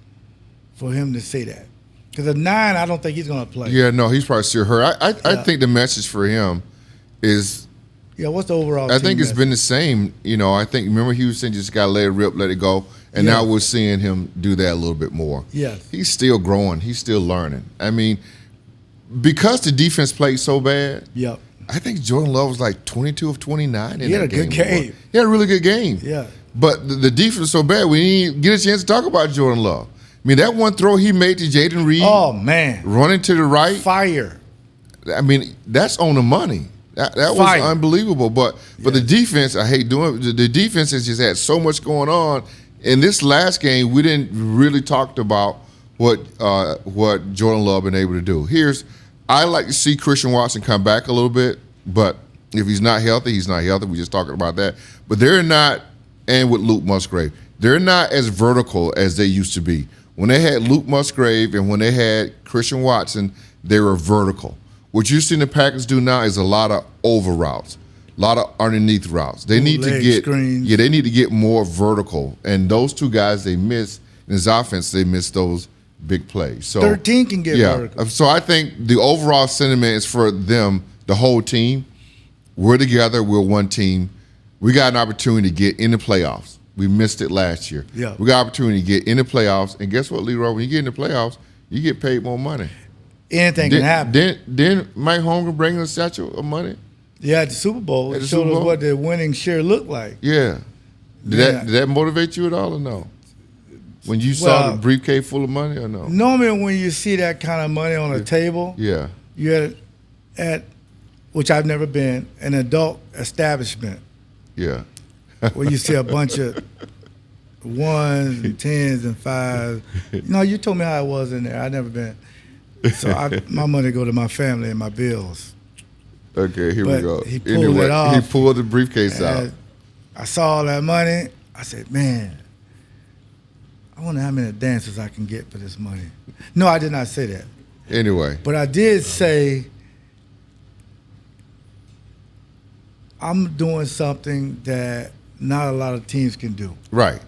S1: for him to say that? Because at 9, I don't think he's going to play.
S4: Yeah, no, he's probably still hurt. I think the message for him is,
S1: Yeah, what's the overall
S4: I
S1: team
S4: think it's
S1: message?
S4: been the same. You know, I think, remember Houston just got to let it rip, let it go. And
S1: Yeah.
S4: now we're seeing him do that a little bit more.
S1: Yes.
S4: He's still growing. He's still learning. I mean, because the defense played so bad,
S1: Yep.
S4: I think Jordan Love was like 22 of 29 in
S1: He had
S4: that
S1: a good game.
S4: He had a really good game.
S1: Yeah.
S4: But the defense was so bad, we didn't get a chance to talk about Jordan Love. I mean, that one throw he made to Jaden Reed,
S1: Oh, man.
S4: running to the right,
S1: Fire.
S4: I mean, that's on the money. That was
S1: Fire.
S4: unbelievable. But the defense, I hate doing it. The defense has just had so much going on. In this last game, we didn't really talk about what Jordan Love been able to do. I like to see Christian Watson come back a little bit, but if he's not healthy, he's not healthy. We're just talking about that. But they're not, and with Luke Musgrave, they're not as vertical as they used to be. When they had Luke Musgrave and when they had Christian Watson, they were vertical. What you've seen the Packers do now is a lot of over routes, a lot of underneath routes. They need to get
S1: screens.
S4: they need to get more vertical. And those two guys they miss in his offense, they miss those big plays. So
S1: 13 can get vertical.
S4: So I think the overall sentiment is for them, the whole team. We're together. We're one team. We got an opportunity to get in the playoffs. We missed it last year.
S1: Yeah.
S4: We got an opportunity to get in the playoffs. And guess what, Leroy? When you get in the playoffs, you get paid more money.
S1: Anything can happen.
S4: Then Mike Holmgren bring a satchel of money.
S1: Yeah, at the Super Bowl, it showed us what the winning share looked like.
S4: Yeah. Did that motivate you at all or no? When you saw the briefcase full of money or no?
S1: Normally when you see that kind of money on a table, you're at which I've never been, an adult establishment.
S4: Yeah.
S1: Where you see a bunch of ones and tens and fives. No, you told me how it was in there. I've never been. So my money go to my family and my bills.
S4: Okay, here we go.
S1: He pulled it off.
S4: He pulled the briefcase out.
S1: I saw all that money. I said, man, I wonder how many dances I can get for this money. No, I did not say that.
S4: Anyway.
S1: But I did say I'm doing something that not a lot of teams can do.
S4: Right.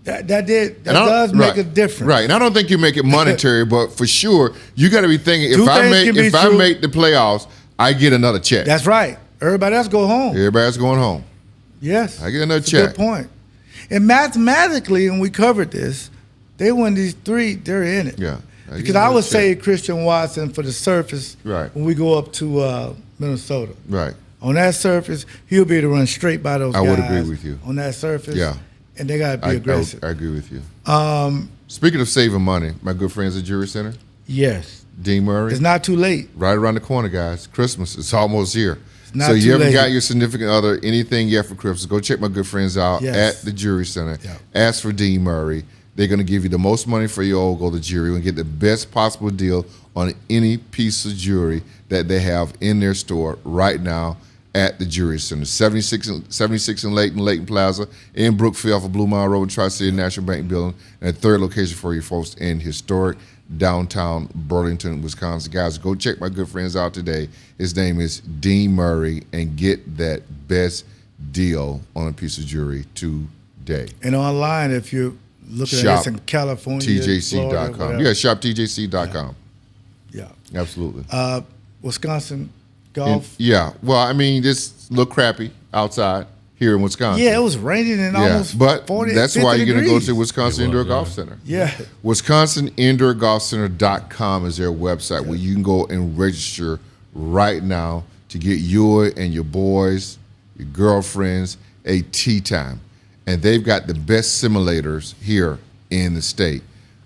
S1: That does make a difference.
S4: Right. And I don't think you make it monetary, but for sure, you got to be thinking, if I make the playoffs, I get another check.
S1: That's right. Everybody else go home.
S4: Everybody's going home.
S1: Yes.
S4: I get another check.
S1: Good point. And mathematically, when we covered this, they win these three, they're in it.
S4: Yeah.
S1: Because I would say Christian Watson for the surface
S4: when
S1: we go up to Minnesota.
S4: Right.
S1: On that surface, he'll be able to run straight by those guys.
S4: I would agree with you.
S1: On that surface.
S4: Yeah.
S1: And they got to be aggressive.
S4: I agree with you. Speaking of saving money, my good friends at Jury Center.
S1: Yes.
S4: Dean Murray.
S1: It's not too late.
S4: Right around the corner, guys. Christmas. It's almost here.
S1: It's not
S4: so you
S1: too
S4: haven't
S1: late.
S4: got your significant other anything yet for Christmas, go check my good friends out
S1: Yes.
S4: at the Jury Center.
S1: Yeah.
S4: Ask for Dean Murray. They're going to give you the most money for your old gold jewelry and get the best possible deal on any piece of jewelry that they have in their store right now at the Jury Center. 76 in Layton Plaza, in Brookfield off of Blue Mile Road, Tri-City National Bank Building, and a third location for you folks in historic downtown Burlington, Wisconsin. Guys, go check my good friends out today. His name is Dean Murray, and get that best deal on a piece of jewelry today.
S1: And online, if you're looking at this in California,
S4: TJC.com.
S1: Florida,
S4: Yeah, shop TJC.com.
S1: Yeah.
S4: Absolutely.
S1: Wisconsin golf.
S4: Well, I mean, it's a little crappy outside here in Wisconsin.
S1: Yeah, it was raining and almost
S4: but
S1: 40,
S4: that's
S1: 50
S4: why you're going to go
S1: degrees.
S4: to Wisconsin Indoor Golf Center.
S1: Yeah.
S4: WisconsinIndoorGolfCenter.com is their website where you can go and register right now to get you and your boys, your girlfriends, a tee time. And they've got the best simulators here in the state.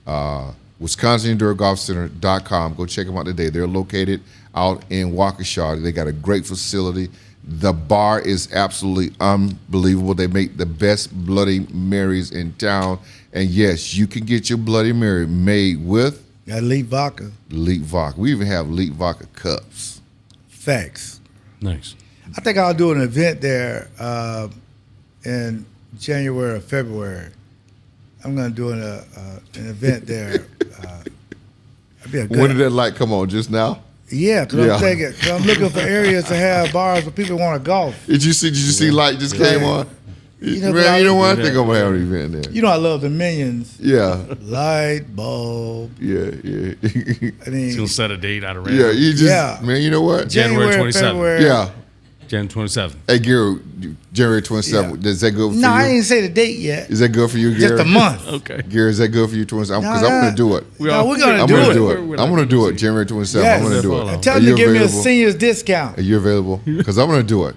S4: WisconsinIndoorGolfCenter.com. Go check them out today. They're located out in Waukesha. They got a great facility. The bar is absolutely unbelievable. They make the best Bloody Marys in town. And yes, you can get your Bloody Mary made with
S1: Elite Vodka.
S4: Elite Vodka. We even have Elite Vodka cups.
S1: Facts.
S3: Nice.
S1: I think I'll do an event there in January or February. I'm going to do an event there. That'd be a good.
S4: When did that light come on? Just now?
S1: Yeah, because I'm looking for areas to have bars where people want to golf.
S4: Did you see light just came on?
S1: You know,
S4: Man, you know what? I think I'm going to have an event there.
S1: You know I love the Minions.
S4: Yeah.
S1: Light bulb.
S4: Yeah.
S1: I mean,
S3: He's gonna set a date out of
S4: Yeah, you just, man, you know what?
S3: January 27th.
S1: February.
S4: Yeah.
S3: January 27th.
S4: Hey, Gary, January 27th. Is that good for you?
S1: No, I ain't say the date yet.
S4: Is that good for you, Gary?
S1: Just a month.
S3: Okay.
S4: Gary, is that good for you, 27th? Because I'm going to do it.
S1: We're going to
S4: I'm
S1: do
S4: going to
S1: it.
S4: do it. I'm going to do it, January 27th.
S1: Yes.
S4: I'm going to do it.
S1: Tell them to give me a senior's discount.
S4: Are you available? Because I'm going to do it.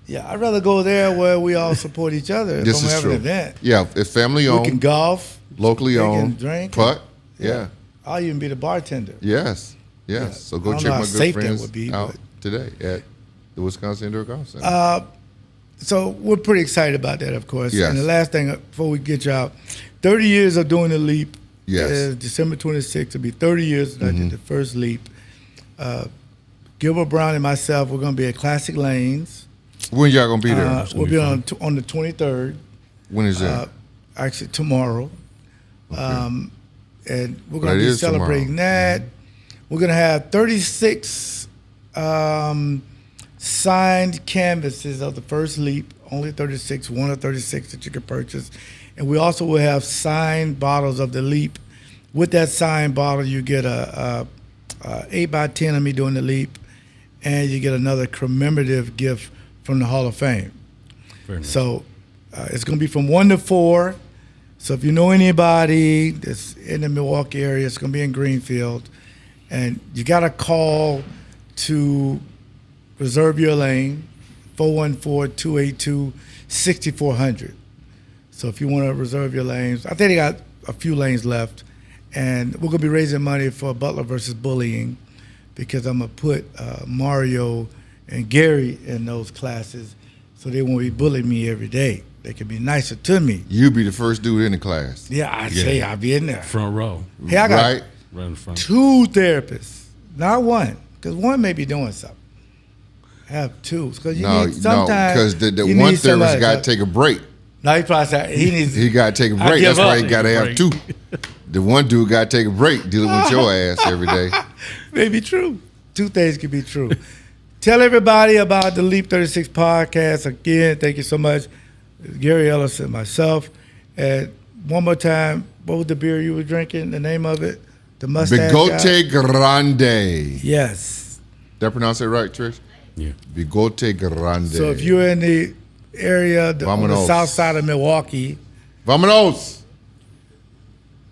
S1: Yeah, I'd rather go there where we all support each other.
S4: This is
S1: have
S4: true.
S1: An event.
S4: Yeah, it's family owned.
S1: We can golf.
S4: Locally
S1: we
S4: owned.
S1: Can drink.
S4: Putt. Yeah.
S1: I'll even be the bartender.
S4: Yes.
S1: Yeah.
S4: So go
S1: I don't
S4: check
S1: know
S4: my
S1: how
S4: good
S1: safe that
S4: friends
S1: would be,
S4: out
S1: but-
S4: today at the Wisconsin Indoor Golf Center.
S1: So we're pretty excited about that, of course.
S4: Yes.
S1: And the last thing before we get you out, 30 years of doing the leap.
S4: Yes.
S1: December 26th will be 30 years that I did the first leap. Gilbert Brown and myself, we're going to be at Classic Lanes.
S4: When y'all going to be there?
S1: We'll be on the 23rd.
S4: When is that?
S1: Actually, tomorrow.
S4: Okay.
S1: And we're
S4: That
S1: going to be
S4: is
S1: celebrating
S4: tomorrow.
S1: that. We're going to have 36 signed canvases of the first Leap, only 36, one of 36 that you can purchase. And we also will have signed bottles of the Leap. With that signed bottle, you get a 8x10 of me doing the Leap, and you get another commemorative gift from the Hall of Fame.
S3: Very nice.
S1: So it's going to be from 1 to 4. So if you know anybody that's in the Milwaukee area, it's going to be in Greenfield. And you got to call to reserve your lane, 414-282-6400. So if you want to reserve your lanes, I think they got a few lanes left. And we're going to be raising money for Butler versus bullying, because I'm going to put Mario and Gary in those classes so they won't be bullying me every day. They can be nicer to me.
S4: You be the first dude in the class.
S1: Yeah, I'd say I'll be in there.
S3: Front row.
S1: Hey, I got
S4: Right?
S3: Right in front.
S1: 2 therapists, not one, because one may be doing something. I have 2, because you
S4: No,
S1: need sometimes.
S4: because the
S1: you
S4: one
S1: need
S4: therapist
S1: somebody
S4: got to take a break.
S1: No, he probably said he needs.
S4: He got to take a
S1: I
S4: break.
S1: give
S4: That's why
S1: up.
S4: he got to have 2. The one dude got to take a break dealing with your ass every day.
S1: May be true. 2 things can be true. Tell everybody about the Leap 36 podcast. Again, thank you so much. Gary Ellerson, myself. And one more time, what was the beer you were drinking? The name of it? The mustache guy?
S4: Bigote Grande.
S1: Yes.
S4: Did I pronounce it right, Trish?
S3: Yeah.
S4: Bigote Grande.
S1: So if you're in the area on the
S4: Vamonos.
S1: south side of Milwaukee,
S4: Vamonos.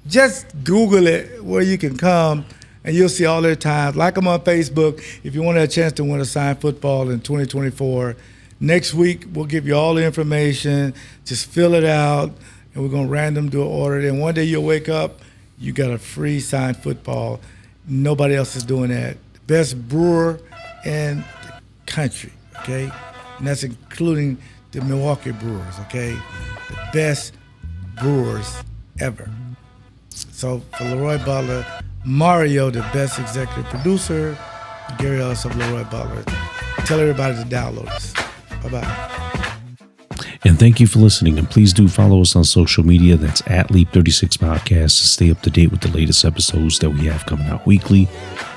S1: just Google it where you can come, and you'll see all their times. Like them on Facebook if you want a chance to win a signed football in 2024. Next week, we'll give you all the information. Just fill it out, and we're going to random do an order. Then one day you'll wake up, you got a free signed football. Nobody else is doing that. The best brewer in the country, okay? And that's including the Milwaukee Brewers, okay? The best brewers ever. So for Leroy Butler, Mario, the best executive producer, Gary Ellis of Leroy Butler. Tell everybody to download us. Bye-bye.
S6: And thank you for listening. And please do follow us on social media. That's at Leap36 Podcast to stay up to date with the latest episodes that we have coming out weekly.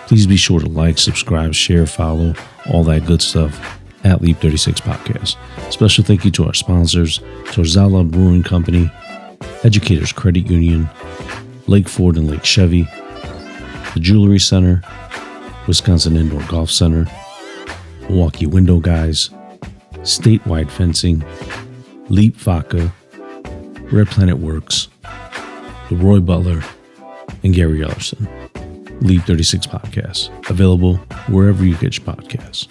S6: Please be sure to like, subscribe, share, follow, all that good stuff at Leap36 Podcast. Special thank you to our sponsors, Torzala Brewing Company, Educators Credit Union, Lake Ford and Lake Chevy, the Jewelry Center, Wisconsin Indoor Golf Center, Milwaukee Window Guys, Statewide Fencing, Leap Vodka, Red Planet Works, Leroy Butler, and Gary Ellerson. Leap 36 Podcast, available wherever you get your podcasts.